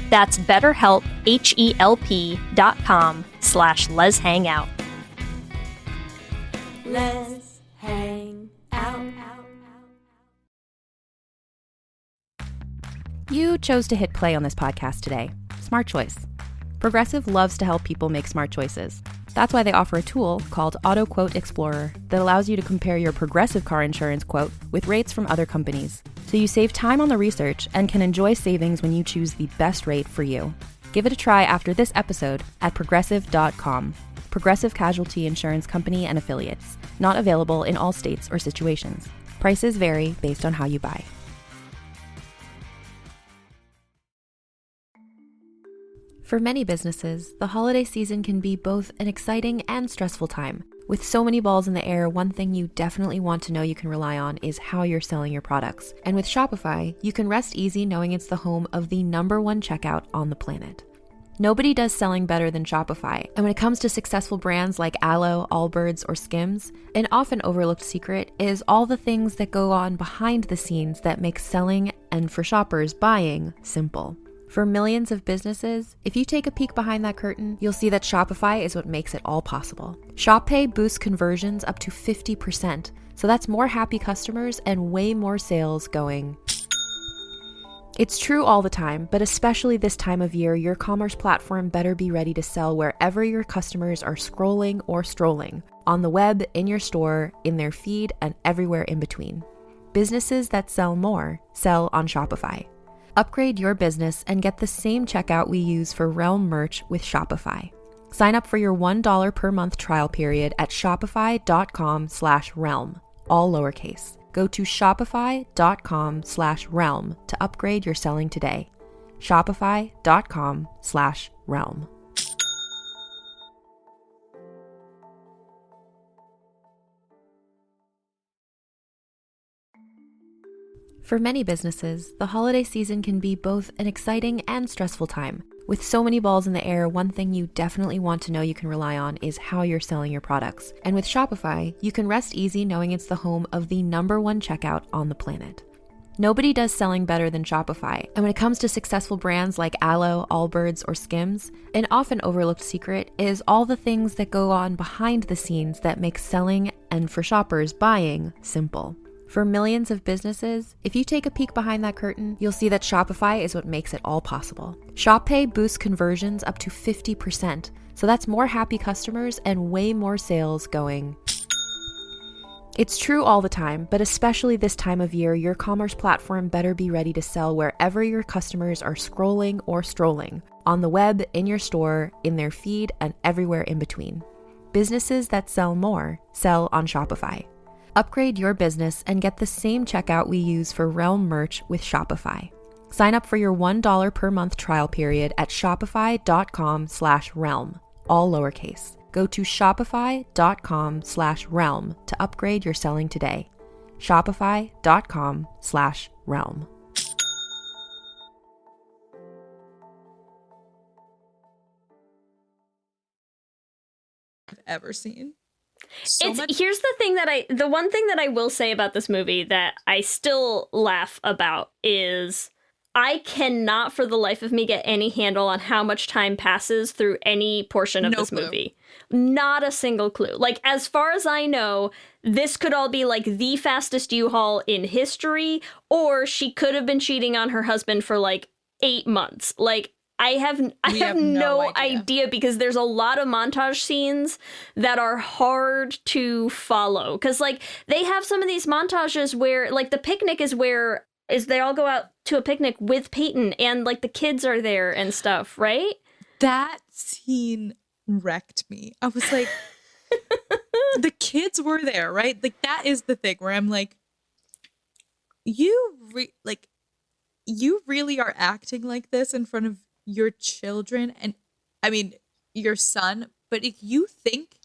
That's betterhelp, HELP.com/lezhangout. Let's hang out. You chose to hit play on this podcast today. Smart choice. Progressive loves to help people make smart choices. That's why they offer a tool called Auto Quote Explorer that allows you to compare your Progressive car insurance quote with rates from other companies. So you save time on the research and can enjoy savings when you choose the best rate for you. Give it a try after this episode at progressive.com. Progressive Casualty Insurance Company and Affiliates. Not available in all states or situations. Prices vary based on how you buy. For many businesses, the holiday season can be both an exciting and stressful time. With so many balls in the air, one thing you definitely want to know you can rely on is how you're selling your products. And with Shopify, you can rest easy knowing it's the home of the #1 checkout on the planet. Nobody does selling better than Shopify. And when it comes to successful brands like Aloe, Allbirds, or Skims, an often overlooked secret is all the things that go on behind the scenes that make selling and, for shoppers, buying simple. For millions of businesses, if you take a peek behind that curtain, you'll see that Shopify is what makes it all possible. Shop Pay boosts conversions up to 50%, so that's more happy customers and way more sales going. It's true all the time, but especially this time of year, your commerce platform better be ready to sell wherever your customers are scrolling or strolling, on the web, in your store, in their feed, and everywhere in between. Businesses that sell more sell on Shopify. Upgrade your business and get the same checkout we use for Realm merch with Shopify. Sign up for your $1 per month trial period at shopify.com/realm, all lowercase. Go to shopify.com/realm to upgrade your selling today. Shopify.com/realm. For many businesses, the holiday season can be both an exciting and stressful time. With so many balls in the air, one thing you definitely want to know you can rely on is how you're selling your products. And with Shopify, you can rest easy knowing it's the home of the #1 checkout on the planet. Nobody does selling better than Shopify. And when it comes to successful brands like Aloe, Allbirds, or Skims, an often overlooked secret is all the things that go on behind the scenes that make selling and, for shoppers, buying simple. For millions of businesses, if you take a peek behind that curtain, you'll see that Shopify is what makes it all possible. Shop Pay boosts conversions up to 50%, so that's more happy customers and way more sales going. It's true all the time, but especially this time of year, your commerce platform better be ready to sell wherever your customers are scrolling or strolling, on the web, in your store, in their feed, and everywhere in between. Businesses that sell more sell on Shopify. Upgrade your business and get the same checkout we use for Realm merch with Shopify. Sign up for your $1 per month trial period at shopify.com/realm, all lowercase. Go to shopify.com/realm to upgrade your selling today. Shopify.com/realm. I've ever seen. Here's the one thing that I will say about this movie that I still laugh about is I cannot for the life of me get any handle on how much time passes through any portion of this movie. Not a single clue. Like, as far as I know, this could all be like the fastest U-Haul in history, or she could have been cheating on her husband for like 8 months. Like, I have no idea because there's a lot of montage scenes that are hard to follow. Because, like, they have some of these montages where, like, the picnic is they all go out to a picnic with Peyton and, like, the kids are there and stuff, right? That scene wrecked me. I was like, the kids were there, right? Like, that is the thing where I'm like, you really are acting like this in front of your children, and I mean your son, but if you think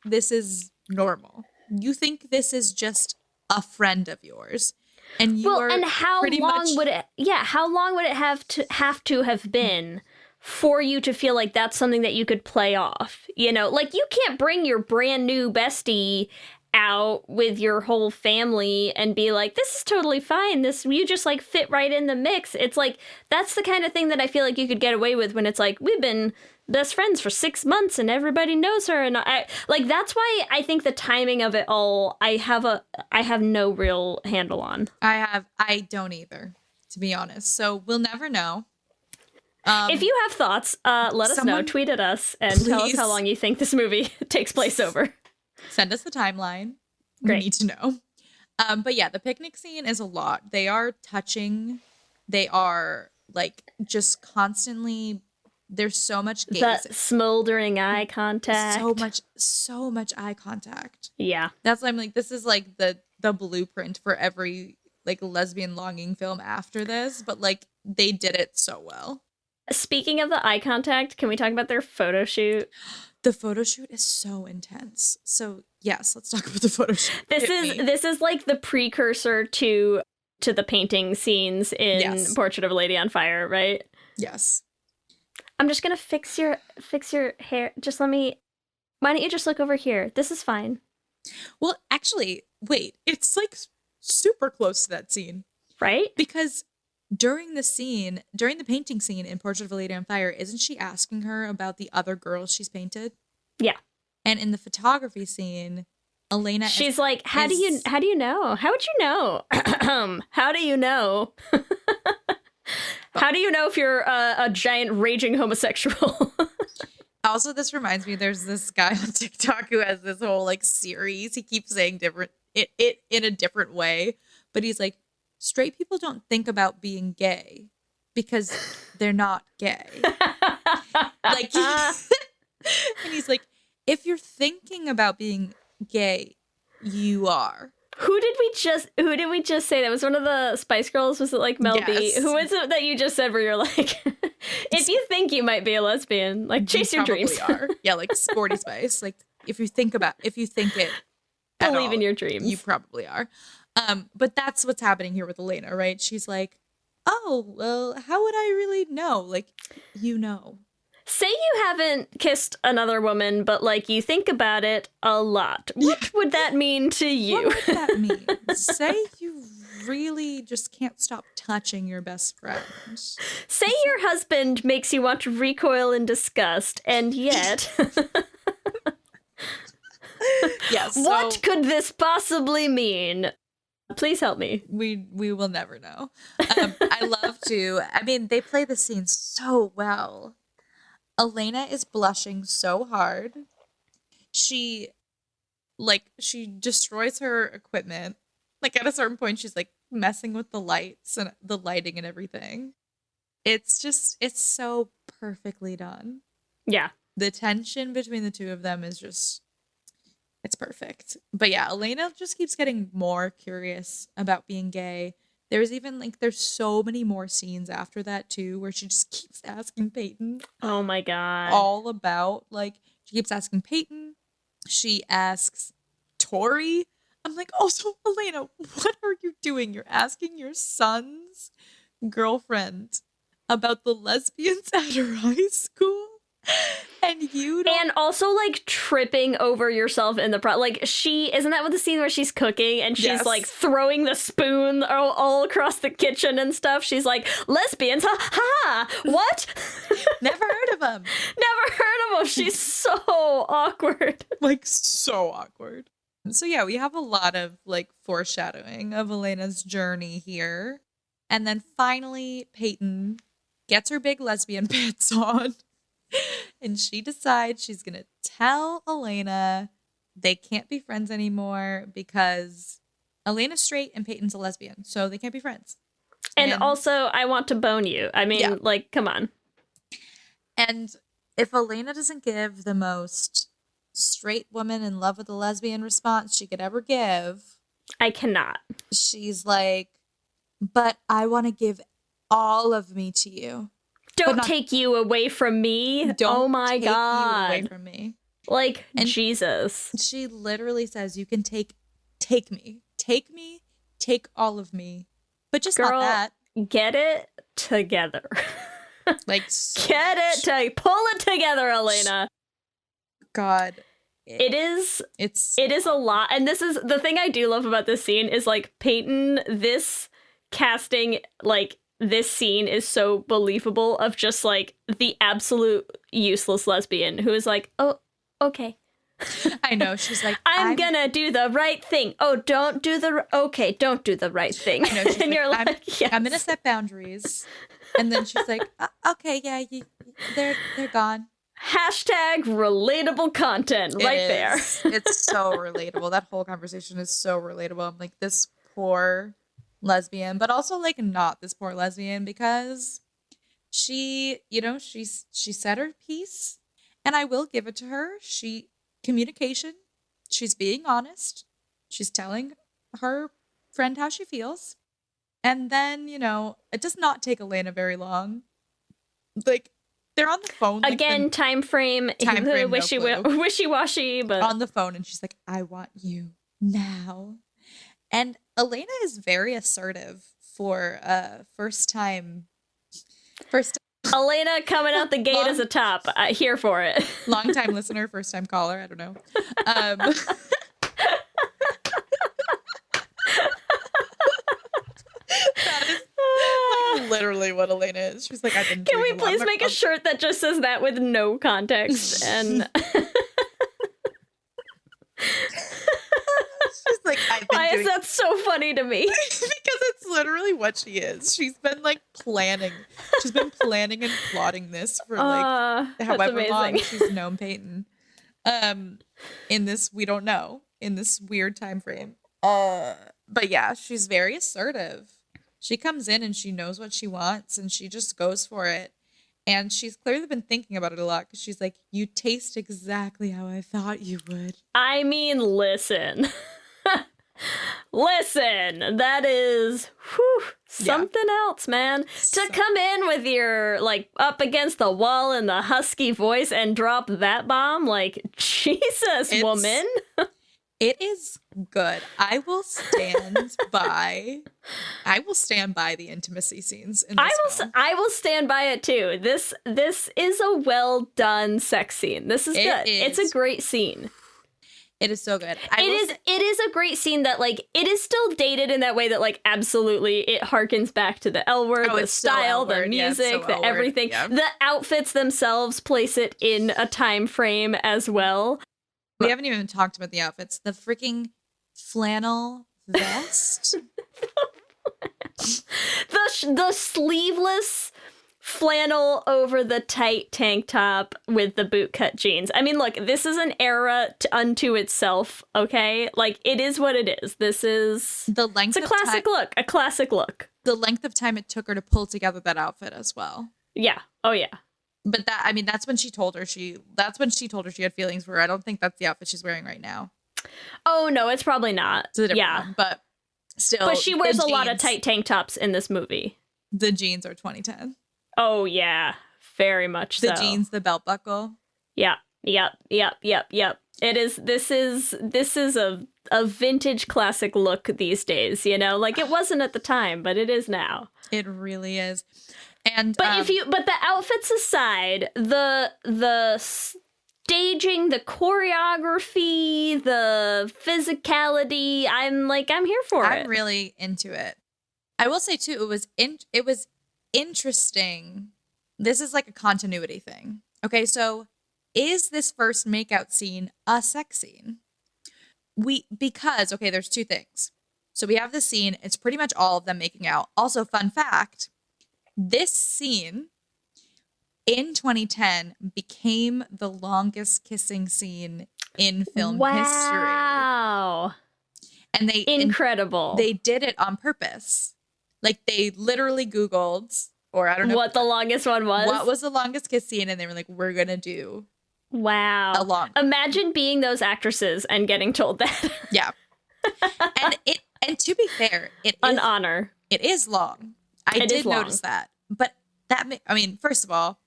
this is normal, you think this is just a friend of yours, and you are and how pretty long much would it have to have been for you to feel like that's something that you could play off? You know, like, you can't bring your brand new bestie out with your whole family and be like, this is totally fine, this, you just like fit right in the mix. It's like, that's the kind of thing that I feel like you could get away with when it's like, we've been best friends for 6 months and everybody knows her, and I like, that's why I think the timing of it all, I have no real handle on. I don't either, to be honest, so we'll never know. If you have thoughts, let us know, tweet at us, and tell us how long you think this movie takes place over. Send us the timeline. Great. We need to know. But yeah, the picnic scene is a lot. They are touching. They are like just constantly. There's so much gaze. That smoldering eye contact. So much eye contact. Yeah. That's why I'm like, this is like the blueprint for every like lesbian longing film after this. But like, they did it so well. Speaking of the eye contact, can we talk about their photo shoot? The photo shoot is so intense. So yes, let's talk about the photo shoot. This is like the precursor to the painting scenes in Portrait of a Lady on Fire, right? Yes. I'm just gonna fix your hair. Just why don't you just look over here? This is fine. Well, actually, wait, it's like super close to that scene. Right? Because during the painting scene in Portrait of a Lady on Fire, isn't she asking her about the other girls she's painted? Yeah. And in the photography scene, Elena she's like, how do you know? How would you know? How do you know? How do you know if you're a giant raging homosexual? Also, this reminds me, there's this guy on TikTok who has this whole like series. He keeps saying it in a different way, but he's like, straight people don't think about being gay because they're not gay. Like, and he's like, if you're thinking about being gay, you are. Who did we just say? That was one of the Spice Girls. Was it like Mel B? Who was it that you just said where you're like, if you think you might be a lesbian, like, chase your dreams. Are. Yeah, like Sporty Spice. Like, if you think it, believe in your dreams. You probably are. But that's what's happening here with Elena, right? She's like, oh, well, how would I really know? Like, you know. Say you haven't kissed another woman, but like, you think about it a lot. What would that mean to you? What would that mean? Say you really just can't stop touching your best friend. Say your husband makes you want to recoil in disgust, and yet... Yes. What could this possibly mean? Please help me. We will never know. I love to. I mean, they play the scene so well. Elena is blushing so hard. She destroys her equipment. Like, at a certain point, she's like messing with the lights and the lighting and everything. It's so perfectly done. Yeah. The tension between the two of them is just, it's perfect. But yeah, Elena just keeps getting more curious about being gay. There's so many more scenes after that too, where she just keeps asking Peyton. Oh my God. All about, like, she keeps asking Peyton. She asks Tori. I'm like, also, Elena, what are you doing? You're asking your son's girlfriend about the lesbians at her high school? And you don't... And also, like, tripping over yourself in the like, isn't that what the scene where she's cooking and she's like throwing the spoon all across the kitchen and stuff? She's like, lesbians, ha, what? Never heard of them. Never heard of them. She's so awkward. Like, so awkward. So yeah, we have a lot of like foreshadowing of Elena's journey here. And then finally, Peyton gets her big lesbian pants on. And she decides she's going to tell Elena they can't be friends anymore because Elena's straight and Peyton's a lesbian. So they can't be friends. And also, I want to bone you. I mean, like, come on. And if Elena doesn't give the most straight woman in love with a lesbian response she could ever give. I cannot. She's like, but I want to give all of me to you. Don't take you away from me. Don't oh my take God. you away from me. Like, And Jesus. She literally says, you can take me, take all of me, but just Girl, not that. Get it together. Like, so Get it to pull it together, Elena. God. It is a lot. And this is the thing I do love about this scene is like Peyton, this casting, like this scene is so believable of just like the absolute useless lesbian who is like, oh, okay. I know. She's like, I'm gonna do the right thing. Oh, don't do the right thing. I know, she's and you're like, yes. I'm gonna set boundaries. And then she's like, okay, yeah, they're gone. Hashtag relatable content right there. It's so relatable. That whole conversation is so relatable. I'm like, this poor lesbian, but also like not this poor lesbian, because she said her piece, and I will give it to her. Communication, she's being honest. She's telling her friend how she feels. And then, it does not take Elena very long. Like, they're on the phone. Like, again, time frame wishy-washy, but on the phone, and she's like, I want you now. And Elena is very assertive for first time. Elena coming out the gate as a top. Here for it. Long time listener, first time caller. I don't know. That is like literally what Elena is. She's like, I've been. Can we please make a shirt that just says that with no context? And she's like, I've been. Why is that so funny to me? Because it's literally what she is. She's been like planning. She's been planning and plotting this for like however long she's known Peyton. In this, we don't know, in this weird time frame. But yeah, she's very assertive. She comes in and she knows what she wants and she just goes for it. And she's clearly been thinking about it a lot, because she's like, you taste exactly how I thought you would. I mean, listen. Listen, that is something else, man. To come in with your, like, up against the wall in the husky voice and drop that bomb, like, Jesus, woman. It is good. I will stand by the intimacy scenes in this film. I will stand by it too. This is a well done sex scene. This is good. It's a great scene. It is so good. It is a great scene that, like, it is still dated in that way that, like, absolutely it harkens back to the L word, the style, the music, the everything. Yeah. The outfits themselves place it in a time frame as well. We haven't even talked about the outfits. The freaking flannel vest. the sleeveless flannel over the tight tank top with the bootcut jeans. I mean, look, this is an era unto itself, okay? Like, it is what it is. This is the length. It's a classic look. A classic look. The length of time it took her to pull together that outfit as well. Yeah. Oh yeah. But that's when she told her she had feelings for her. I don't think that's the outfit she's wearing right now. Oh no, it's probably not. It's one, but still. But she wears a lot of tight tank tops in this movie. The jeans are 2010. Oh yeah, very much so. The jeans, the belt buckle. Yeah. Yep. It is. This is a vintage classic look these days. Like, it wasn't at the time, but it is now. It really is. And but but the outfits aside, the staging, the choreography, the physicality, I'm here for it. I'm really into it. I will say too, it was interesting. This is like a continuity thing. Okay, so is this first makeout scene a sex scene? Because there's two things. So we have the scene, it's pretty much all of them making out. Also, fun fact, this scene in 2010 became the longest kissing scene in film history. Wow. And incredible. They did it on purpose. Like, they literally Googled, or I don't know what the longest one was. What was the longest kiss scene? And they were like, we're going to do Wow. Along. Imagine being those actresses and getting told that. Yeah. And to be fair, An honor. It is long. I did notice that. But first of all,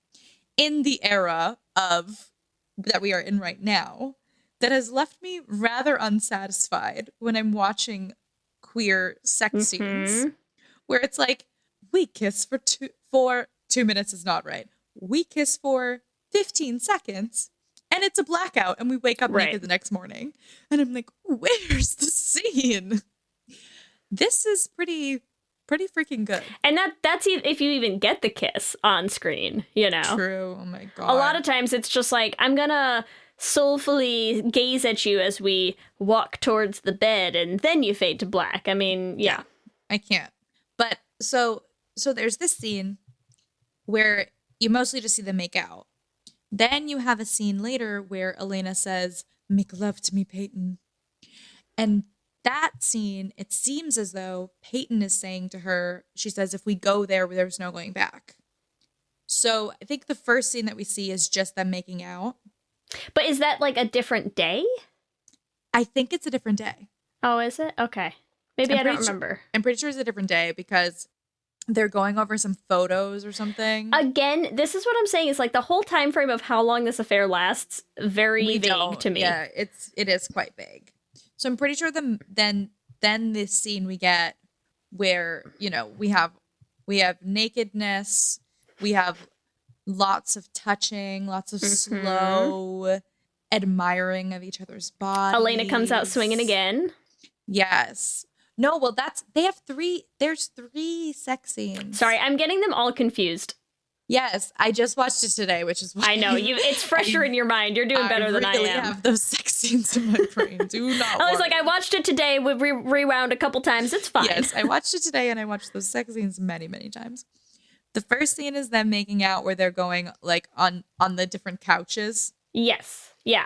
in the era of that we are in right now, that has left me rather unsatisfied when I'm watching queer sex scenes where it's like, we kiss for 2 minutes is not right. We kiss for 15 seconds and it's a blackout and we wake up naked the next morning. And I'm like, where's the scene? This is pretty freaking good. And that's if you even get the kiss on screen, you know. True. Oh my God. A lot of times it's just like, I'm gonna soulfully gaze at you as we walk towards the bed and then you fade to black. I mean, yeah. I can't. But so there's this scene where you mostly just see them make out. Then you have a scene later where Elena says, "Make love to me, Peyton." And that scene, it seems as though Peyton is saying to her, she says, if we go there, there's no going back. So I think the first scene that we see is just them making out. But is that like a different day? I think it's a different day. Oh, is it? Okay. Maybe I don't remember. I'm pretty sure it's a different day because they're going over some photos or something. Again, this is what I'm saying is like the whole time frame of how long this affair lasts, very vague to me. Yeah, it is quite vague. So I'm pretty sure then this scene we get where, you know, we have nakedness, we have lots of touching, lots of slow admiring of each other's bodies. Elena comes out swinging again. Yes. No, well there's 3 sex scenes. Sorry, I'm getting them all confused. Yes, I just watched it today, which is why I know it's fresher in your mind. You're doing better than I am. I really have those sex scenes in my brain. Do not. I was like, I watched it today. We rewound a couple times. It's fine. Yes, I watched it today, and I watched those sex scenes many, many times. The first scene is them making out, where they're going like on the different couches. Yes. Yeah.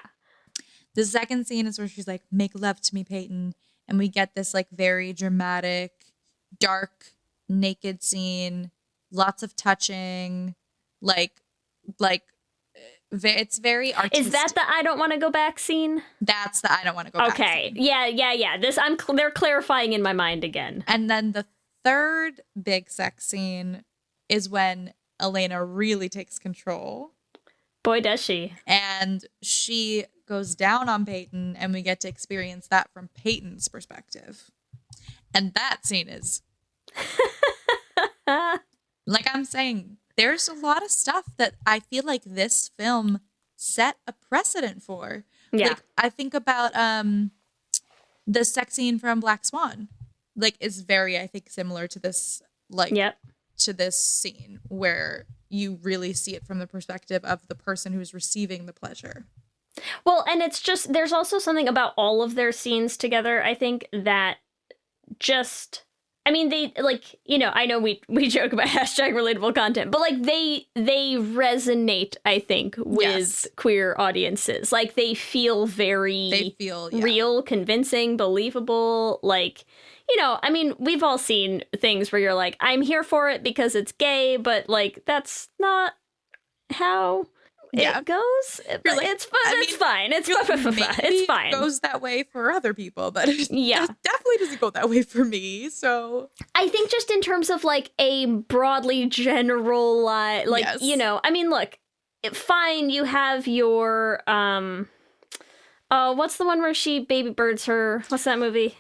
The second scene is where she's like, "Make love to me, Peyton," and we get this like very dramatic, dark, naked scene. Lots of touching, like it's very artistic. Is that the "I don't want to go back" scene? That's the "I don't want to go back" Okay, scene. yeah. This they're clarifying in my mind again. And then the third big sex scene is when Elena really takes control. Boy, does she! And she goes down on Peyton, and we get to experience that from Peyton's perspective. And that scene is. Like I'm saying, there's a lot of stuff that I feel like this film set a precedent for. Yeah. Like, I think about the sex scene from Black Swan. Like, is very, I think, similar to this, like, to this scene where you really see it from the perspective of the person who's receiving the pleasure. Well, and it's just, there's also something about all of their scenes together, I think, that just... I mean, they, like, you know, I know we joke about hashtag relatable content, but, like, they resonate, I think, with queer audiences. Like, they feel very real, convincing, believable. Like, you know, I mean, we've all seen things where you're like, I'm here for it because it's gay, but, like, that's not how... it goes. Like, it's fun. It's fine. It's fine. It's fine. It goes that way for other people, but it definitely doesn't go that way for me. So I think just in terms of like a broadly general, like you know, I mean, look, fine. You have your what's the one where she baby birds her? What's that movie?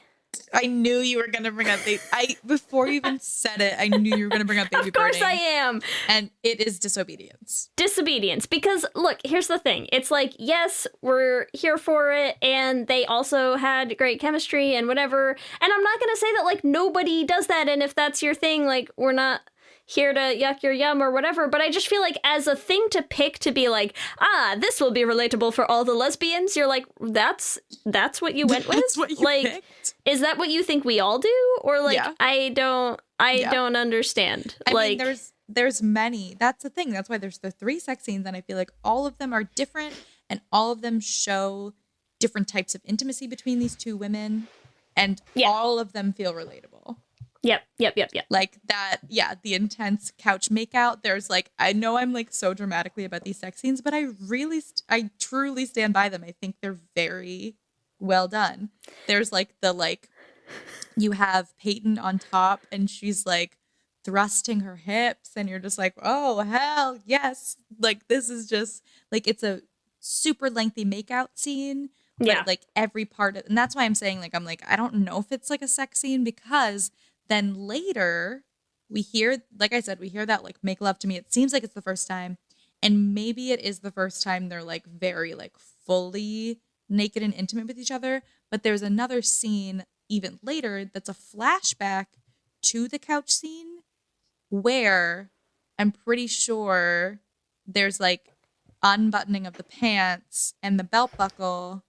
I knew you were gonna bring up before you even said it, I knew you were gonna bring up baby birding. Of course I am. And it is disobedience. Disobedience. Because look, here's the thing. It's like, yes, we're here for it, and they also had great chemistry and whatever. And I'm not gonna say that like nobody does that, and if that's your thing, like we're not here to yuck your yum or whatever, but I just feel like as a thing to pick to be like, this will be relatable for all the lesbians, you're like, that's what you went with? That's what you like picked? Is that what you think we all do? Or like I don't understand. I mean, there's many. That's the thing. That's why there's the 3 sex scenes, and I feel like all of them are different and all of them show different types of intimacy between these 2 women, and all of them feel relatable. Yep. Like that, yeah, the intense couch makeout. There's like, I know I'm like so dramatically about these sex scenes, but I truly stand by them. I think they're very well done. There's like you have Peyton on top and she's like thrusting her hips and you're just like, oh, hell yes. Like, this is just like, it's a super lengthy makeout scene. But Yeah. like every part of, and that's why I'm saying like, I'm like, I don't know if it's like a sex scene, because then later we hear, like I said, we hear that like make love to me. It seems like it's the first time. And maybe it is the first time they're like very like fully naked and intimate with each other. But there's another scene even later that's a flashback to the couch scene where I'm pretty sure there's like unbuttoning of the pants and the belt buckle.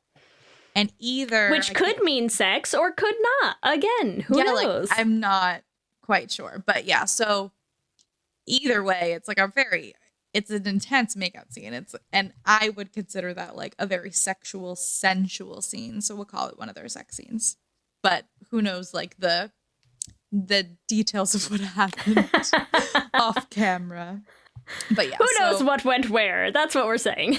And either, Which could mean sex or could not. Again, who knows? Like, I'm not quite sure. But yeah, so either way, it's like it's an intense makeout scene. And I would consider that like a very sexual, sensual scene. So we'll call it one of their sex scenes. But who knows, like the details of what happened off camera. But yeah. Who knows what went where? That's what we're saying.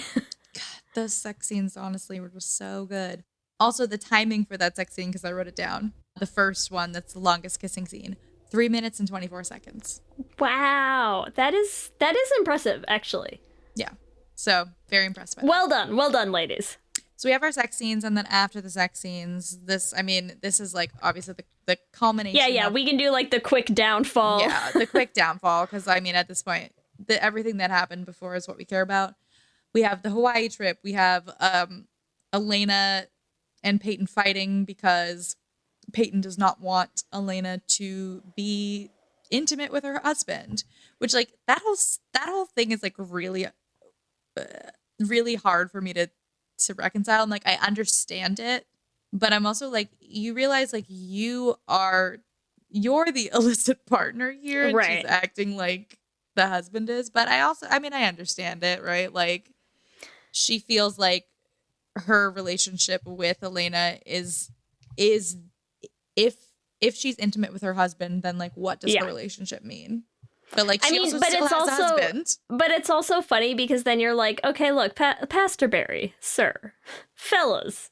Those sex scenes, honestly, were just so good. Also, the timing for that sex scene, because I wrote it down. The first one, that's the longest kissing scene. 3 minutes and 24 seconds. Wow. That is impressive, actually. Yeah. So, very impressed by that. Well done. Well done, ladies. So we have our sex scenes, and then after the sex scenes, this is like obviously the culmination. Yeah. We can do like the quick downfall. Yeah, the quick downfall, because I mean, at this point, everything that happened before is what we care about. We have the Hawaii trip. We have Elena and Peyton fighting because Peyton does not want Elena to be intimate with her husband, which like that whole thing is like really really hard for me to reconcile. And like, I understand it, but I'm also like, you realize like you're the illicit partner here, and right. She's acting like the husband is. But I understand it, right? Like, she feels like her relationship with Elena is if she's intimate with her husband, then like what does her relationship mean? But like, she also still has a husband. But it's also funny because then you're like, okay, look, Pastor Barry, sir, fellas,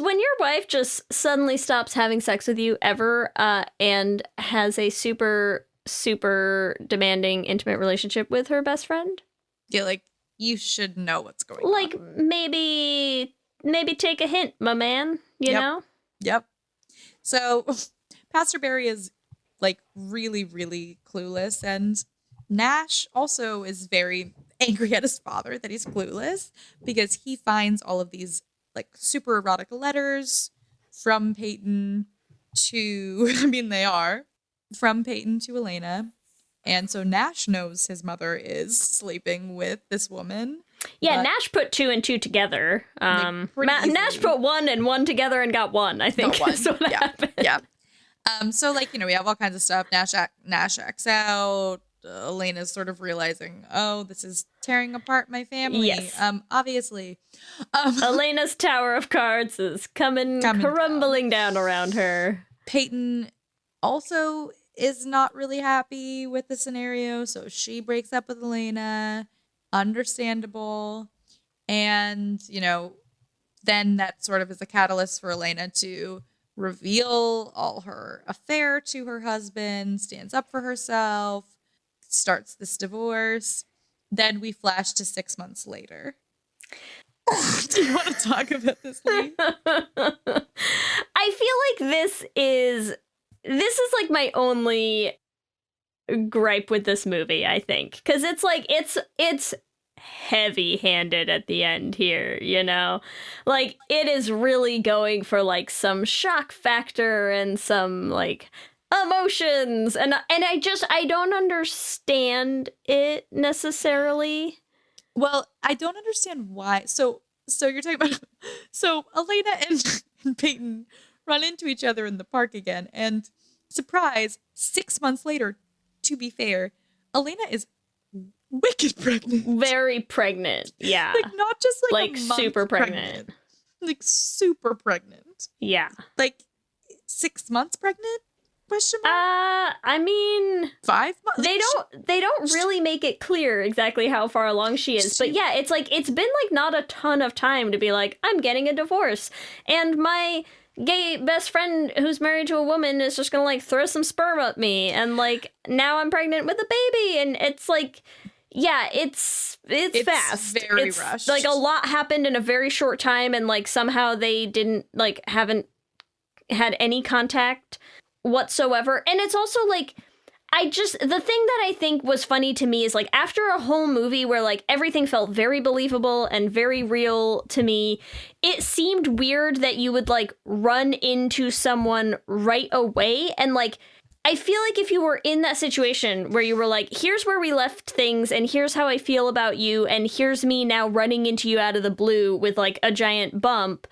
when your wife just suddenly stops having sex with you ever, and has a super, super demanding, intimate relationship with her best friend, yeah, like, you should know what's going on. Like, maybe take a hint, my man, you know? Yep. So Pastor Barry is like really, really clueless, and Nash also is very angry at his father that he's clueless, because he finds all of these like super erotic letters from Peyton to, from Peyton to Elena. And so Nash knows his mother is sleeping with this woman. Yeah, Nash put 2 and 2 together. Nash put 1 and 1 together and got 1, I think. That's what happened. Yeah. So like, we have all kinds of stuff. Nash acts out. Elena's sort of realizing, oh, this is tearing apart my family. Yes. Obviously. Elena's tower of cards is coming crumbling down around her. Peyton also is not really happy with the scenario, so she breaks up with Elena. Understandable. And, then that sort of is a catalyst for Elena to reveal all her affair to her husband, stands up for herself, starts this divorce. Then we flash to 6 months later. Do you want to talk about this, Lee? I feel like this is like my only gripe with this movie, I think, because it's like it's heavy-handed at the end here, like it is really going for like some shock factor and some like emotions, and I don't understand it necessarily. Well, I don't understand why. So you're talking about Elena and Peyton run into each other in the park again, and surprise, 6 months later, to be fair, Elena is wicked pregnant. Very pregnant, yeah. Like, not just like a month super pregnant. Like, super pregnant. Yeah. Like, 6 months pregnant? Question mark? I mean, 5 months? they don't really make it clear exactly how far along she is. But yeah, it's like it's been like not a ton of time to be like, I'm getting a divorce. And my gay best friend who's married to a woman is just gonna like throw some sperm at me, and like now I'm pregnant with a baby, and it's like, yeah, it's fast. Very rushed. Like a lot happened in a very short time, and like somehow they haven't had any contact whatsoever. And it's also like, the thing that I think was funny to me is like after a whole movie where like everything felt very believable and very real to me, it seemed weird that you would like run into someone right away. And like, I feel like if you were in that situation where you were like, here's where we left things and here's how I feel about you, and here's me now running into you out of the blue with like a giant bump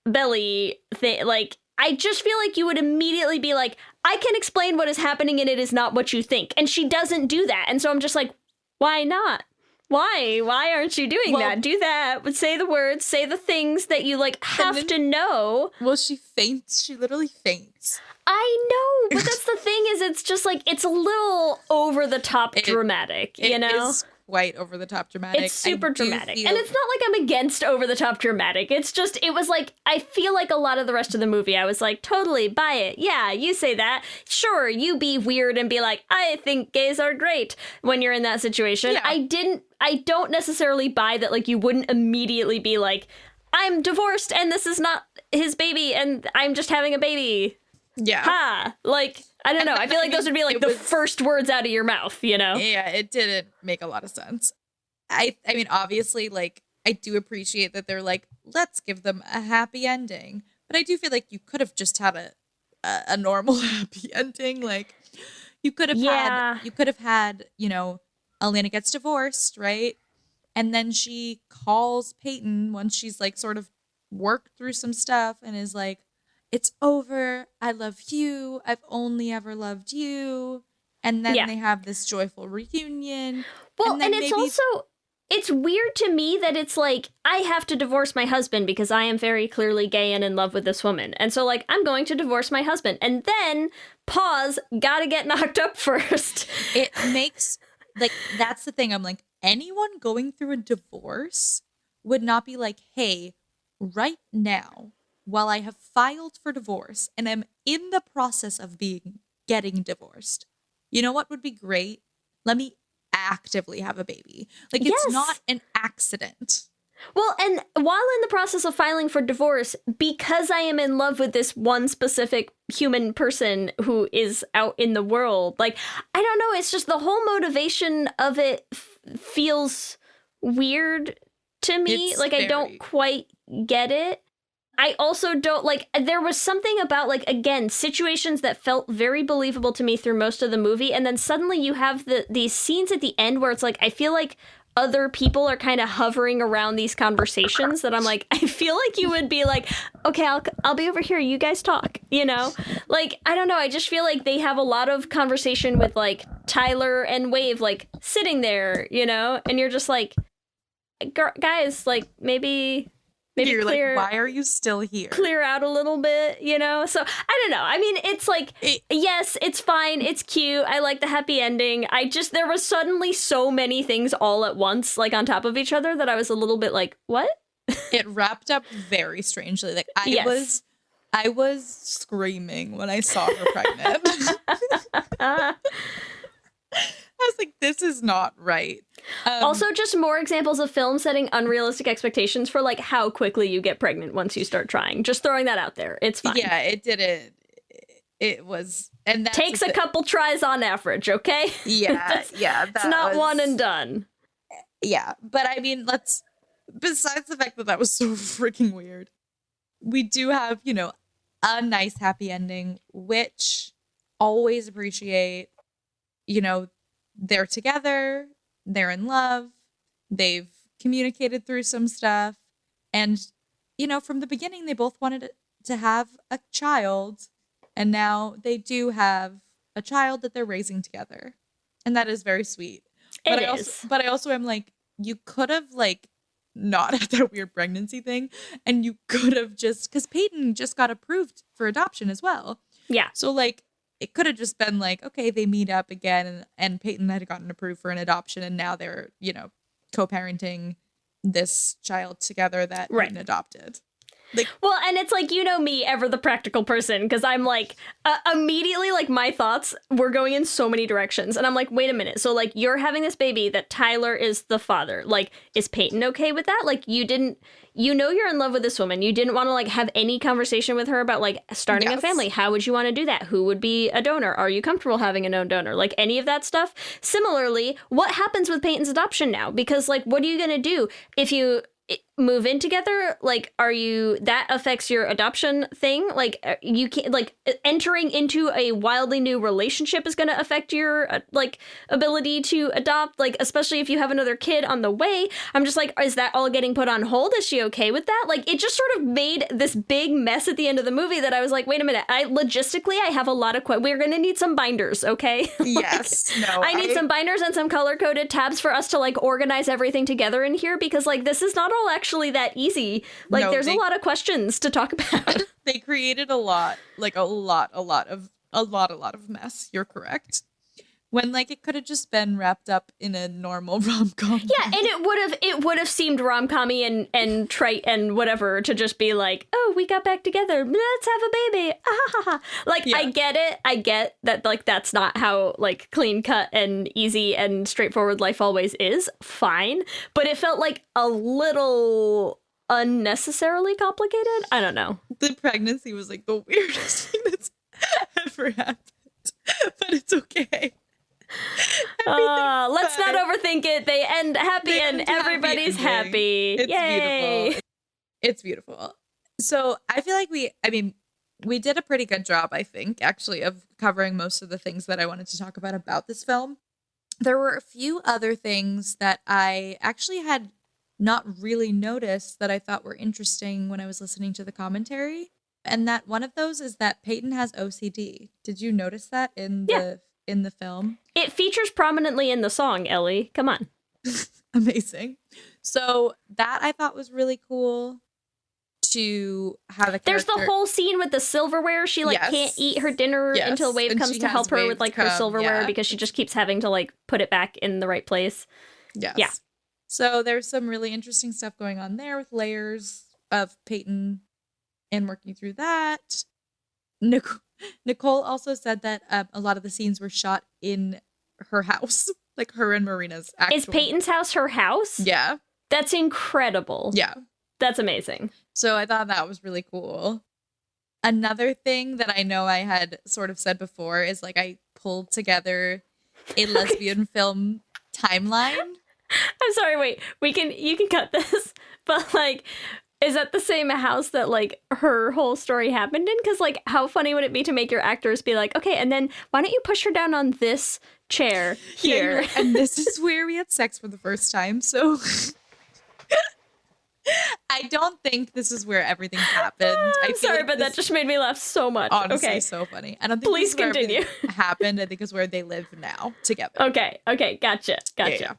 belly thing, like, I just feel like you would immediately be like, I can explain what is happening and it is not what you think. And she doesn't do that. And so I'm just like, why not? Why? Why aren't you doing that? Do that. But say the words, say the things that you like have to know. Well, she faints. She literally faints. I know, but that's the thing is it's just like, it's a little over the top dramatic, you know? It is quite over the top dramatic. It's super dramatic. And it's not like I'm against over the top dramatic. It's just, it was like, I feel like a lot of the rest of the movie, I was like, totally buy it. Yeah, you say that. Sure, you be weird and be like, I think gays are great when you're in that situation. Yeah. I don't necessarily buy that, like, you wouldn't immediately be like, I'm divorced and this is not his baby and I'm just having a baby. Yeah. Ha! Like, I don't know. I feel like those would be like the first words out of your mouth, you know? Yeah, it didn't make a lot of sense. I mean, obviously, like, I do appreciate that they're like, let's give them a happy ending. But I do feel like you could have just had a normal happy ending. Like, you could have had, you know, Elena gets divorced, right? And then she calls Peyton once she's like sort of worked through some stuff and is like, it's over. I love you. I've only ever loved you. And then they have this joyful reunion. Well, and it's also, it's weird to me that it's like, I have to divorce my husband because I am very clearly gay and in love with this woman. And so like, I'm going to divorce my husband. And then, pause, gotta get knocked up first. It makes, like, that's the thing. I'm like, anyone going through a divorce would not be like, hey, right now, while I have filed for divorce and am in the process of getting divorced, you know what would be great? Let me actively have a baby. Like, it's not an accident. Well, and while in the process of filing for divorce, because I am in love with this one specific human person who is out in the world, like, I don't know, it's just the whole motivation of it feels weird to me. It's I don't quite get it. I also don't, like, there was something about, like, again, situations that felt very believable to me through most of the movie, and then suddenly you have these scenes at the end where it's like, I feel like other people are kind of hovering around these conversations that I'm like, I feel like you would be like, okay, I'll be over here, you guys talk, you know? Like, I don't know, I just feel like they have a lot of conversation with, like, Tyler and Wave, like, sitting there, you know? And you're just like, guys, like, maybe You're clear, like, why are you still here? Clear out a little bit, you know? So, I don't know. I mean, it's like, yes, it's fine. It's cute. I like the happy ending. There was suddenly so many things all at once, like on top of each other, that I was a little bit like, what? It wrapped up very strangely. Like, I was screaming when I saw her pregnant. I was like, this is not right. Also, just more examples of film setting unrealistic expectations for, like, how quickly you get pregnant once you start trying. Just throwing that out there. It's fine. Yeah, it didn't. It was... and that takes a couple tries on average, okay? Yeah, it's not one and done. Yeah, but I mean, besides the fact that was so freaking weird, we do have, you know, a nice happy ending, which always appreciate. You know, they're together, they're in love, they've communicated through some stuff, and, you know, from the beginning, they both wanted to have a child, and now they do have a child that they're raising together, and that is very sweet. But I also am like, you could have, like, not had that weird pregnancy thing, and you could have just, because Peyton just got approved for adoption as well. Yeah. So, like, it could have just been like, okay, they meet up again and Peyton had gotten approved for an adoption and now they're, co-parenting this child together that Peyton adopted. Well, and it's like, me, ever the practical person, because I'm like, immediately, like, my thoughts were going in so many directions. And I'm like, wait a minute. So, like, you're having this baby that Tyler is the father. Like, is Peyton okay with that? Like, you're in love with this woman. You didn't want to, like, have any conversation with her about, like, starting a family. How would you want to do that? Who would be a donor? Are you comfortable having a known donor? Like, any of that stuff. Similarly, what happens with Peyton's adoption now? Because, like, what are you going to do if you move in together? Like, that affects your adoption thing? Like, you can't, like, entering into a wildly new relationship is going to affect your ability to adopt, like, especially if you have another kid on the way. I'm just like, is that all getting put on hold? Is she okay with that? Like, it just sort of made this big mess at the end of the movie that I was like, wait a minute, I have a lot of we're going to need some binders, okay? Yes. I need some binders and some color-coded tabs for us to, like, organize everything together in here, because, like, this is not all actually that easy. Like, there's a lot of questions to talk about. They created a lot of mess. You're correct. When, like, it could have just been wrapped up in a normal rom-com. Yeah, and it would have seemed rom-commy and trite and whatever to just be like, oh, we got back together, let's have a baby. Like, yeah. I get it. I get that, like, that's not how, like, clean cut and easy and straightforward life always is. Fine. But it felt like a little unnecessarily complicated. I don't know. The pregnancy was, like, the weirdest thing that's ever happened. But it's okay. Let's not overthink it. They end happy and everybody's happy. It's Yay. beautiful. It's beautiful. So I feel like we did a pretty good job, I think, actually, of covering most of the things that I wanted to talk about this film. There were a few other things that I actually had not really noticed that I thought were interesting when I was listening to the commentary. And that one of those is that Peyton has OCD. Did you notice that in the film? It features prominently in the song, Ellie. Come on. Amazing. So that I thought was really cool to have a character. There's the whole scene with the silverware. She can't eat her dinner until Wave comes to help her with her silverware because she just keeps having to put it back in the right place. Yes. Yeah. So there's some really interesting stuff going on there with layers of Peyton and working through that. Nicole also said that a lot of the scenes were shot in her house, like her and Marina's actual. Is Peyton's house her house? Yeah. That's incredible. Yeah. That's amazing. So I thought that was really cool. Another thing that I know I had sort of said before is I pulled together a lesbian film timeline. I'm sorry, wait. You can cut this, but is that the same house that her whole story happened in? Because how funny would it be to make your actors be like, okay, and then why don't you push her down on this chair here? Yeah, and this is where we had sex for the first time. So I don't think this is where everything happened. I'm sorry, but that just made me laugh so much. Honestly, okay. So funny. I don't think Please this is continue. Where everything happened. I think it's where they live now together. Okay, gotcha. Yeah.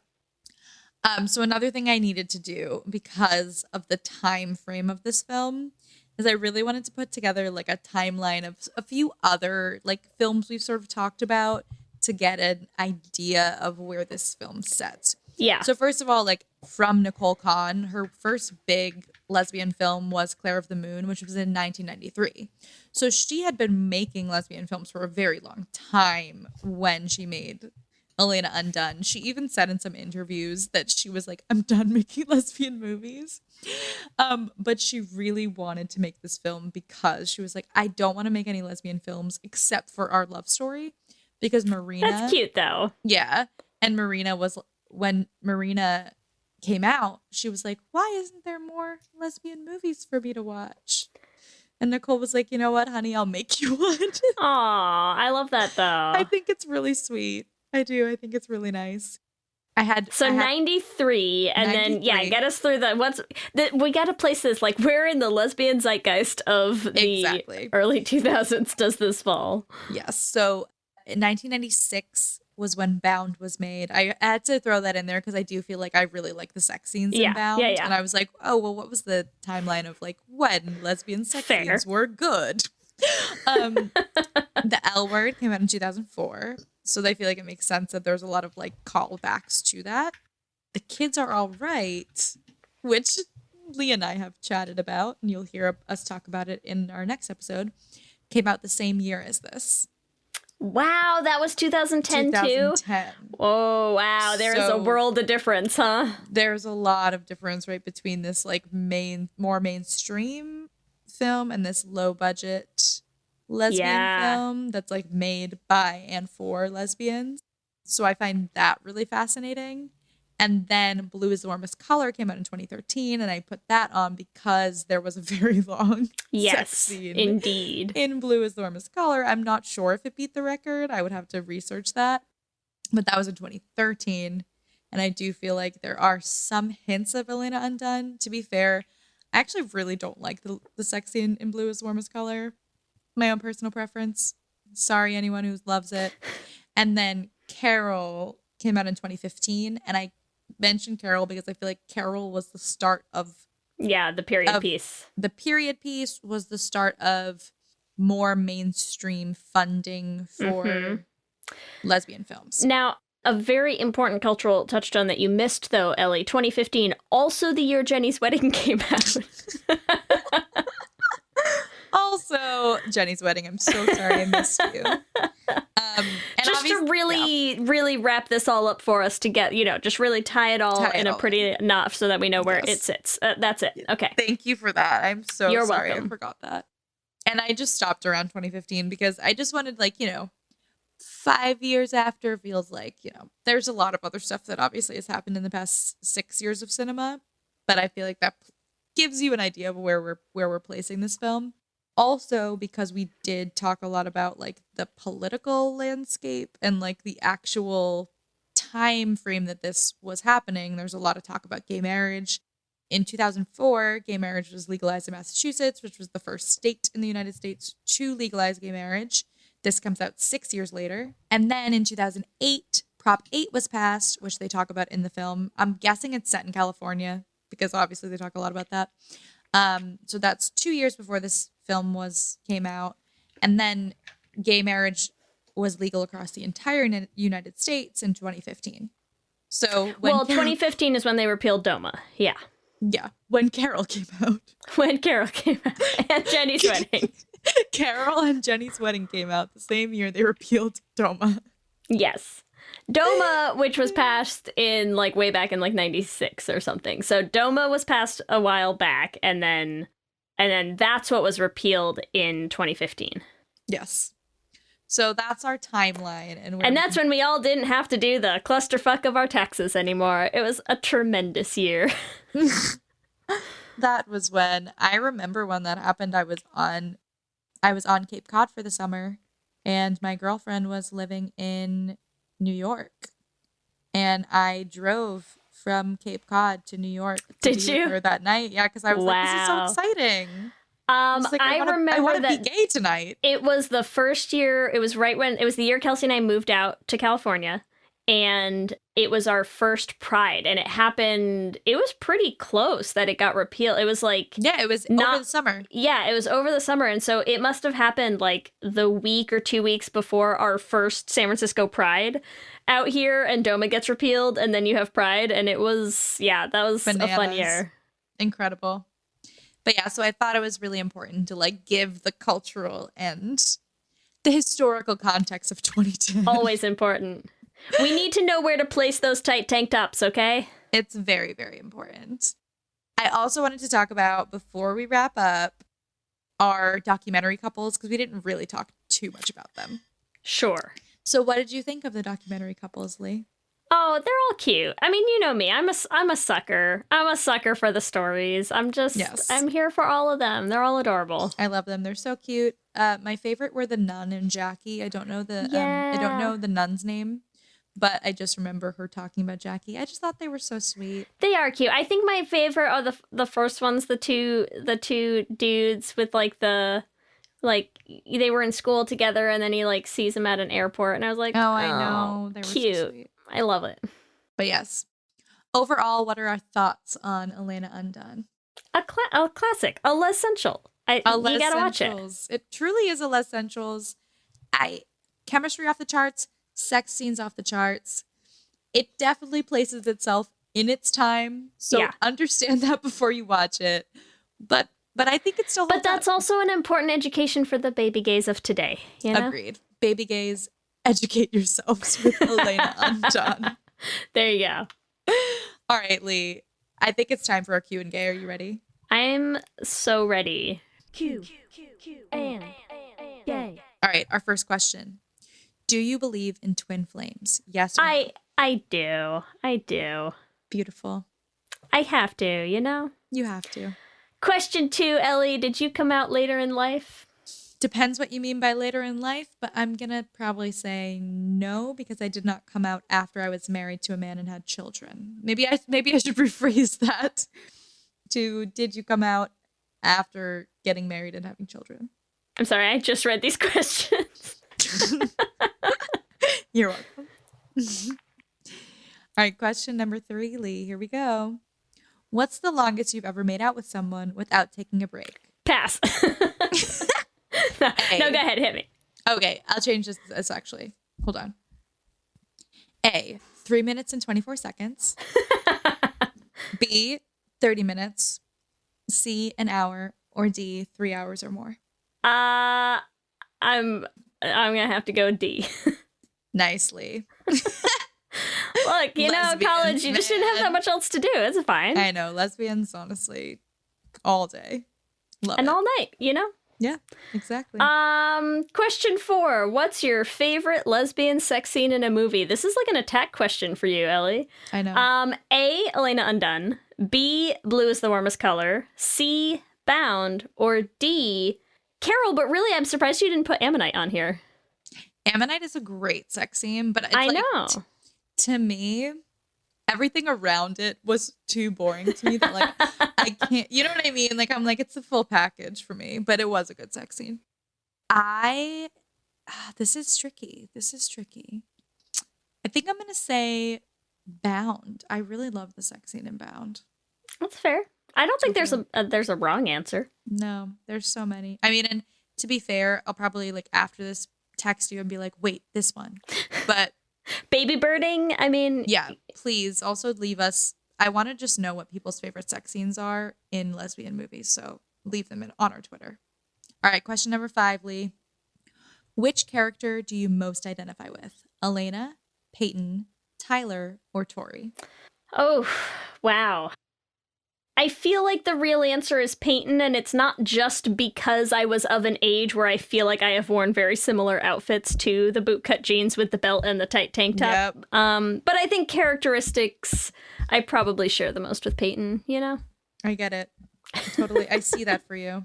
So another thing I needed to do because of the time frame of this film is I really wanted to put together a timeline of a few other films we've sort of talked about to get an idea of where this film sets. Yeah. So first of all, from Nicole Kahn, her first big lesbian film was Claire of the Moon, which was in 1993. So she had been making lesbian films for a very long time when she made Elena Undone. She even said in some interviews that she was like, I'm done making lesbian movies. But she really wanted to make this film because she was like, I don't want to make any lesbian films except for our love story. Because Marina... That's cute, though. Yeah. And when Marina came out, she was like, why isn't there more lesbian movies for me to watch? And Nicole was like, you know what, honey, I'll make you one. Aw, I love that, though. I think it's really sweet. I do. I think it's really nice. 93, and 93. Then get us through we got to place this where in the lesbian zeitgeist of the early 2000s does this fall? Yes. So in 1996 was when Bound was made. I had to throw that in there because I do feel I really like the sex scenes in Bound. Yeah. And I was like, oh, well, what was the timeline of when lesbian sex scenes were good? The L Word came out in 2004. So I feel like it makes sense that there's a lot of like callbacks to that. The Kids Are All Right, which Lee and I have chatted about, and you'll hear us talk about it in our next episode, came out the same year as this. Wow, that was 2010 too? 2010. Oh, wow. There is a world of difference, huh? There's a lot of difference, right, between this like more mainstream film and this low budget lesbian film that's like made by and for lesbians. So I find that really fascinating. And then Blue is the Warmest Color came out in 2013, and I put that on because there was a very long sex scene. Indeed. In Blue is the Warmest Color. I'm not sure if it beat the record. I would have to research that. But that was in 2013. And I do feel like there are some hints of Elena Undone. To be fair, I actually really don't like the sex scene in Blue is the Warmest Color. My own personal preference. Sorry, anyone who loves it. And then Carol came out in 2015. And I mentioned Carol because I feel like Carol was the start of the period piece. The period piece was the start of more mainstream funding for lesbian films. Now, a very important cultural touchstone that you missed, though, Ellie, 2015, also the year Jenny's Wedding came out. Also, Jenny's Wedding. I'm so sorry I missed you. And just to really wrap this all up for us to get, just really tie it all in a pretty knot so that we know where it sits. That's it. Okay. Thank you for that. I'm so You're sorry welcome. I forgot that. And I just stopped around 2015 because I just wanted 5 years after feels like, there's a lot of other stuff that obviously has happened in the past 6 years of cinema. But I feel like that gives you an idea of where we're placing this film. Also, because we did talk a lot about the political landscape and the actual time frame that this was happening. There's a lot of talk about gay marriage. In 2004, gay marriage was legalized in Massachusetts, which was the first state in the United States to legalize gay marriage. This comes out 6 years later. And then in 2008, Prop 8 was passed, which they talk about in the film. I'm guessing it's set in California because obviously they talk a lot about that. So that's 2 years before this film came out. And then gay marriage was legal across the entire United States in 2015. So 2015 is when they repealed DOMA. Yeah. Yeah. When Carol came out. When Carol came out. And Jenny's Wedding. Carol and Jenny's Wedding came out the same year they repealed DOMA. Yes. DOMA, which was passed in way back in 96 or something. So DOMA was passed a while back, and then that's what was repealed in 2015. Yes. So that's our timeline. And that's when we all didn't have to do the clusterfuck of our taxes anymore. It was a tremendous year. That was when I remember when that happened. I was on Cape Cod for the summer, and my girlfriend was living in New York. And I drove from Cape Cod to New York to Did be you? with her that night. Yeah, because I was like, this is so exciting. I remember want to that be gay tonight. It was the first year. It was the year Kelsey and I moved out to California, and it was our first Pride, and it happened. It was pretty close that it got repealed. It was it was over the summer. Yeah, it was over the summer, and so it must have happened the week or 2 weeks before our first San Francisco Pride out here, and DOMA gets repealed, and then you have Pride, and it was that was Bananas. a fun year. Incredible. But yeah, so I thought it was really important to give the cultural and the historical context of 2010. Always important. We need to know where to place those tight tank tops, okay? It's very, very important. I also wanted to talk about, before we wrap up, our documentary couples, because we didn't really talk too much about them. Sure. So what did you think of the documentary couples, Lee? Oh, they're all cute. I mean, you know me. I'm a sucker. I'm a sucker for the stories. I'm here for all of them. They're all adorable. I love them. They're so cute. My favorite were the nun and Jackie. I don't know the nun's name, but I just remember her talking about Jackie. I just thought they were so sweet. They are cute. I think my favorite are the first ones, the two dudes with they were in school together, and then he sees them at an airport, and I was like, oh, I know. They were cute. So sweet. I love it. But yes, overall, what are our thoughts on Elena Undone? A classic, a Lez-ssential. You gotta watch it. It truly is a Lez-ssentials. Chemistry off the charts, sex scenes off the charts. It definitely places itself in its time. So Yeah. understand that before you watch it. But I think it still holds But that's up. also an important education for the baby gays of today, you know? Agreed. Baby gays, educate yourselves with Elena Undone. There you go. All right, Lee. I think it's time for our Q and Gay. Are you ready? I'm so ready. Q and gay. All right, our first question. Do you believe in twin flames? Yes or no? I do. I do. Beautiful. I have to, you know? You have to. Question 2, Ellie, did you come out later in life? Depends what you mean by later in life, but I'm going to probably say no because I did not come out after I was married to a man and had children. Maybe I should rephrase that to did you come out after getting married and having children? I'm sorry, I just read these questions. You're welcome. All right, question number 3, Lee. Here we go. What's the longest you've ever made out with someone without taking a break? Pass. No, go ahead, hit me. Okay, I'll change this actually. Hold on. A, 3 minutes and 24 seconds. B, 30 minutes. C, an hour. Or D, 3 hours or more. I'm gonna have to go D. Nicely. Look, you know, Lesbians, college, you just didn't have that man. much else to do. It's fine. I know, lesbians, honestly, all day. Love And it. all night, you know? Yeah, exactly. Question 4. What's your favorite lesbian sex scene in a movie? This is like an attack question for you, Ellie. I know. A, Elena Undone. B, Blue is the warmest color. C, Bound. Or D, Carol, but really I'm surprised you didn't put Ammonite on here. Ammonite is a great sex scene, but it's I like, know. To me, everything around it was too boring to me that like I can't, you know what I mean? Like I'm like, it's a full package for me, but it was a good sex scene. This is tricky. I think I'm going to say Bound. I really love the sex scene in Bound. That's fair. I don't think there's a wrong answer. No, there's so many. I mean, and to be fair, I'll probably like after this text you and be like, wait, this one. But Baby birding, I mean, yeah, please also leave us. I want to just know what people's favorite sex scenes are in lesbian movies. So leave them on our Twitter. All right, question number 5, Lee. Which character do you most identify with? Elena, Peyton, Tyler, or Tori? Oh, wow. I feel like the real answer is Peyton, and it's not just because I was of an age where I feel like I have worn very similar outfits to the bootcut jeans with the belt and the tight tank top. Yep. But I think characteristics, I probably share the most with Peyton, you know? I get it. Totally. I see that for you.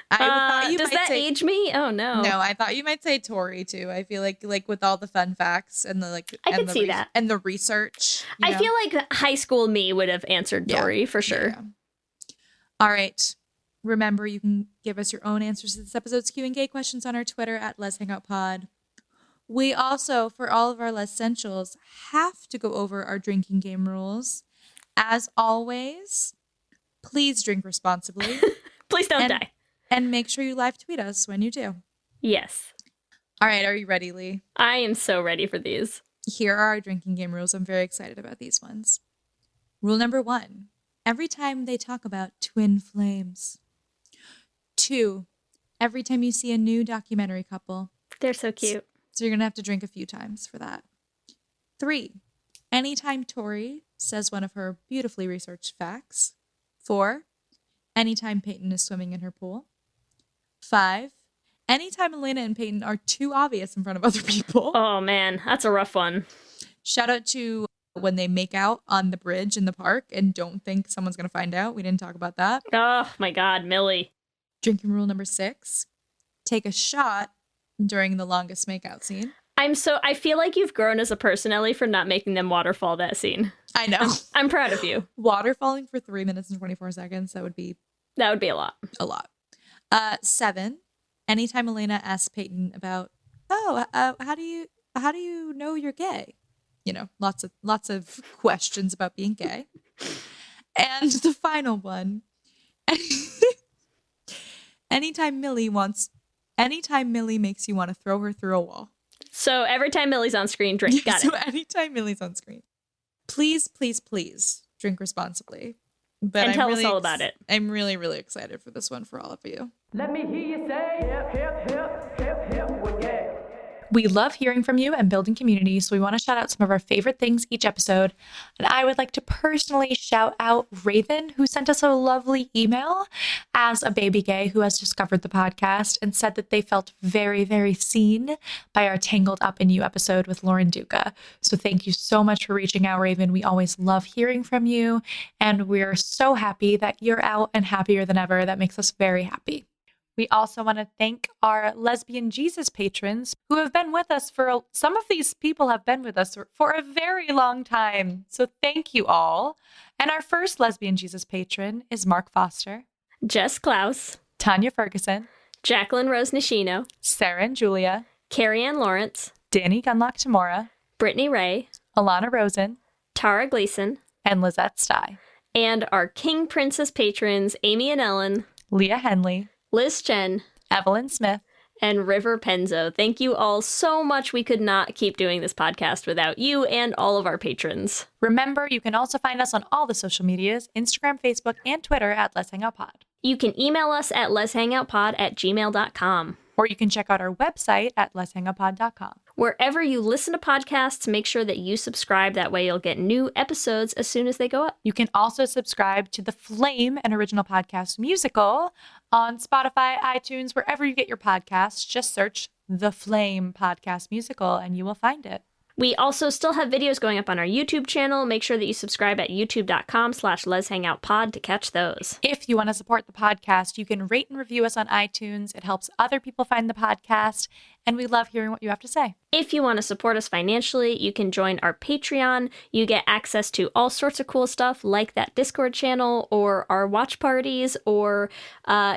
I thought you does might that say, age me? Oh, no. No, I thought you might say Tori too. I feel like with all the fun facts and the like I and could the see that. and the research. you I know? feel like high school me would have answered Yeah. Dory for sure. Yeah. All right. Remember, you can give us your own answers to this episode's Q and Gay questions on our Twitter at @LezHangoutPod. We also, for all of our Lez-ssentials, have to go over our drinking game rules. As always, please drink responsibly. Please don't die. And make sure you live tweet us when you do. Yes. All right, are you ready, Lee? I am so ready for these. Here are our drinking game rules. I'm very excited about these ones. Rule number 1. Every time they talk about twin flames. 2. Every time you see a new documentary couple. They're so cute. So you're going to have to drink a few times for that. 3. Anytime Tori says one of her beautifully researched facts. 4. Anytime Peyton is swimming in her pool. 5. Anytime Elena and Peyton are too obvious in front of other people. Oh, man. That's a rough one. Shout out to when they make out on the bridge in the park and don't think someone's going to find out. We didn't talk about that. Oh, my God, Millie. Drinking rule number 6. Take a shot during the longest makeout scene. I feel like you've grown as a person, Ellie, for not making them waterfall that scene. I know. I'm proud of you. Water falling for 3 minutes and 24 seconds. That would be That would be a lot. a lot. 7. Anytime Elena asks Peyton about, how do you know you're gay? You know, lots of questions about being gay. And the final one. Anytime Millie wants anytime Millie makes you want to throw her through a wall. So every time Millie's on screen, drink. Got So it. anytime Millie's on screen, please, please, please drink responsibly. But And I'm tell us really all about it. I'm really, really excited for this one for all of you. Let me hear you say hip, hip, hip, hip, hip, well, yeah. We love hearing from you and building community, so we want to shout out some of our favorite things each episode. And I would like to personally shout out Raven, who sent us a lovely email as a baby gay who has discovered the podcast and said that they felt very, very seen by our Tangled Up in You episode with Lauren Duca. So thank you so much for reaching out, Raven. We always love hearing from you, and we're so happy that you're out and happier than ever. That makes us very happy. We also want to thank our Lesbian Jesus patrons who have been with us some of these people have been with us for a very long time. So thank you all. And our first Lesbian Jesus patron is Mark Foster, Jess Klaus, Tanya Ferguson, Jacqueline Rose Nishino, Sarah and Julia, Carrie Ann Lawrence, Danny Gunlock Tamora, Brittany Ray, Alana Rosen, Tara Gleason, and Lizette Stye, and our King Princess patrons, Amy and Ellen, Leah Henley, Liz Chen, Evelyn Smith, and River Penzo. Thank you all so much. We could not keep doing this podcast without you and all of our patrons. Remember, you can also find us on all the social medias, Instagram, Facebook, and Twitter at Let's Hang Out Pod. You can email us at letshangoutpod@gmail.com. Or you can check out our website at letshangoutpod.com. Wherever you listen to podcasts, make sure that you subscribe. That way you'll get new episodes as soon as they go up. You can also subscribe to The Flame, an original podcast musical, on Spotify, iTunes, wherever you get your podcasts. Just search The Flame Podcast Musical and you will find it. We also still have videos going up on our YouTube channel. Make sure that you subscribe at youtube.com/letshangoutpod to catch those. If you want to support the podcast, you can rate and review us on iTunes. It helps other people find the podcast, and we love hearing what you have to say. If you want to support us financially, you can join our Patreon. You get access to all sorts of cool stuff like that Discord channel or our watch parties or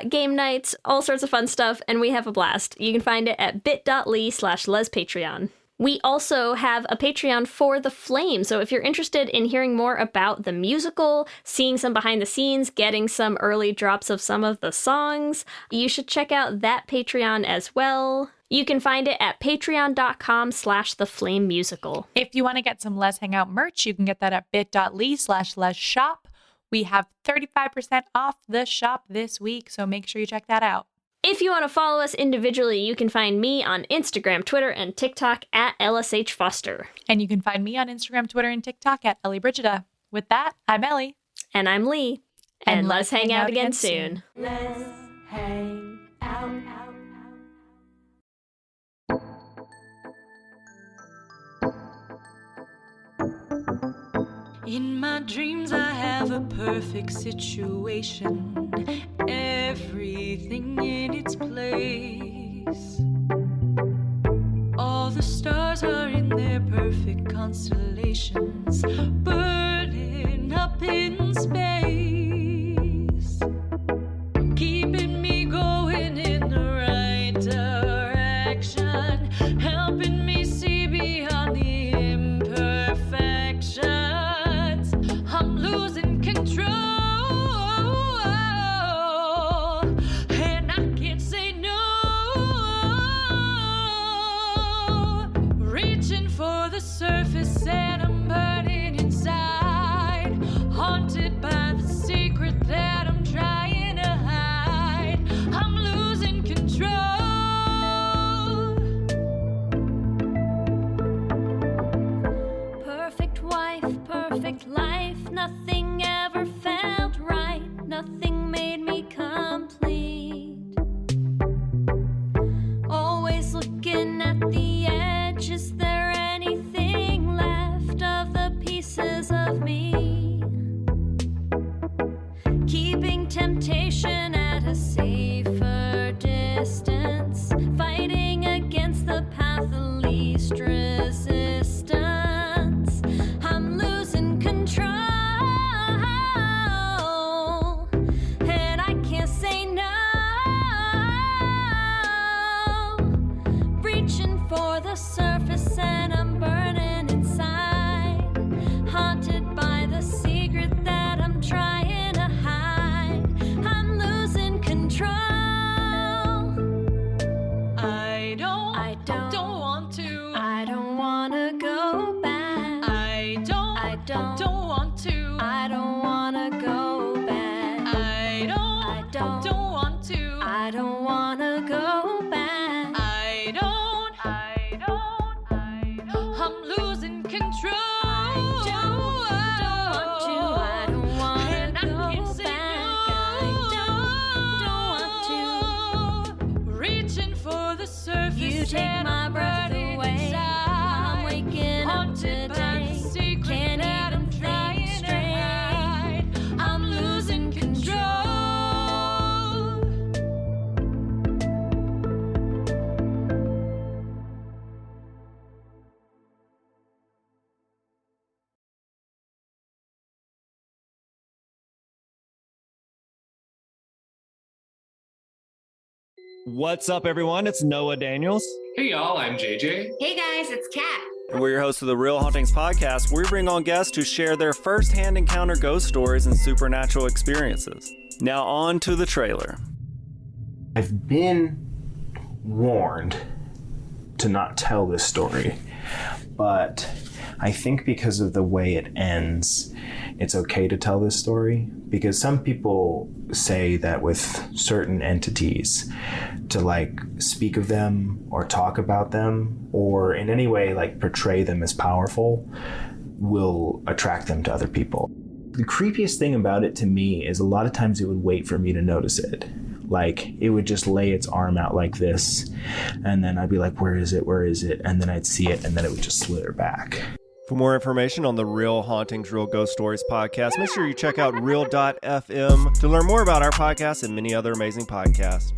game nights, all sorts of fun stuff, and we have a blast. You can find it at bit.ly/lespatreon. We also have a Patreon for The Flame, so if you're interested in hearing more about the musical, seeing some behind the scenes, getting some early drops of some of the songs, you should check out that Patreon as well. You can find it at patreon.com/theflamemusical. If you want to get some Let's Hang Out merch, you can get that at bit.ly/letsshop. We have 35% off the shop this week, so make sure you check that out. If you want to follow us individually, you can find me on Instagram, Twitter, and TikTok at LSH Foster. And you can find me on Instagram, Twitter, and TikTok at Ellie Brigida. With that, I'm Ellie. And I'm Lee. And let's hang out again soon. Let's hang out. In my dreams I have a perfect situation, everything in its place. All the stars are in their perfect constellations, burning up in space, keeping me going in the right direction, helping me see beyond the imperfections. I'm losing control, and I can't say no. Reaching for the surface and I'm burning inside, haunted by the secret that I'm trying to hide. I'm losing control. Perfect wife, perfect life. Nothing ever felt right. Nothing made me complete. Always looking at the edge. Is there anything left of the pieces of me? Keeping temptation at a safer distance. Fighting against the path of least resistance. I'm losing control, and I can't say no. Reaching for the surface and I'm burning inside, haunted by the secret that I'm trying to hide. I'm losing control. I don't wanna go back. I don't. I'm losing control. I don't want to go back. I don't want to. Reaching for the surface. You take and my I'm breath burning away. inside. I'm waking up Haunted by the today. secret Can't that even I'm trying think to straight. hide. I'm losing control. What's up, everyone? It's Noah Daniels. Hey, y'all, I'm JJ. Hey guys, it's Kat. And we're your hosts of the Real Hauntings podcast, where we bring on guests to share their first-hand encounter ghost stories and supernatural experiences. Now on to the trailer. I've been warned to not tell this story, but I think because of the way it ends, it's okay to tell this story, because some people say that with certain entities, to like speak of them or talk about them or in any way like portray them as powerful will attract them to other people. The creepiest thing about it to me is a lot of times it would wait for me to notice it. Like it would just lay its arm out like this, and then I'd be like, where is it? Where is it? And then I'd see it, and then it would just slither back. For more information on the Real Hauntings, Real Ghost Stories podcast, make sure you check out real.fm to learn more about our podcast and many other amazing podcasts.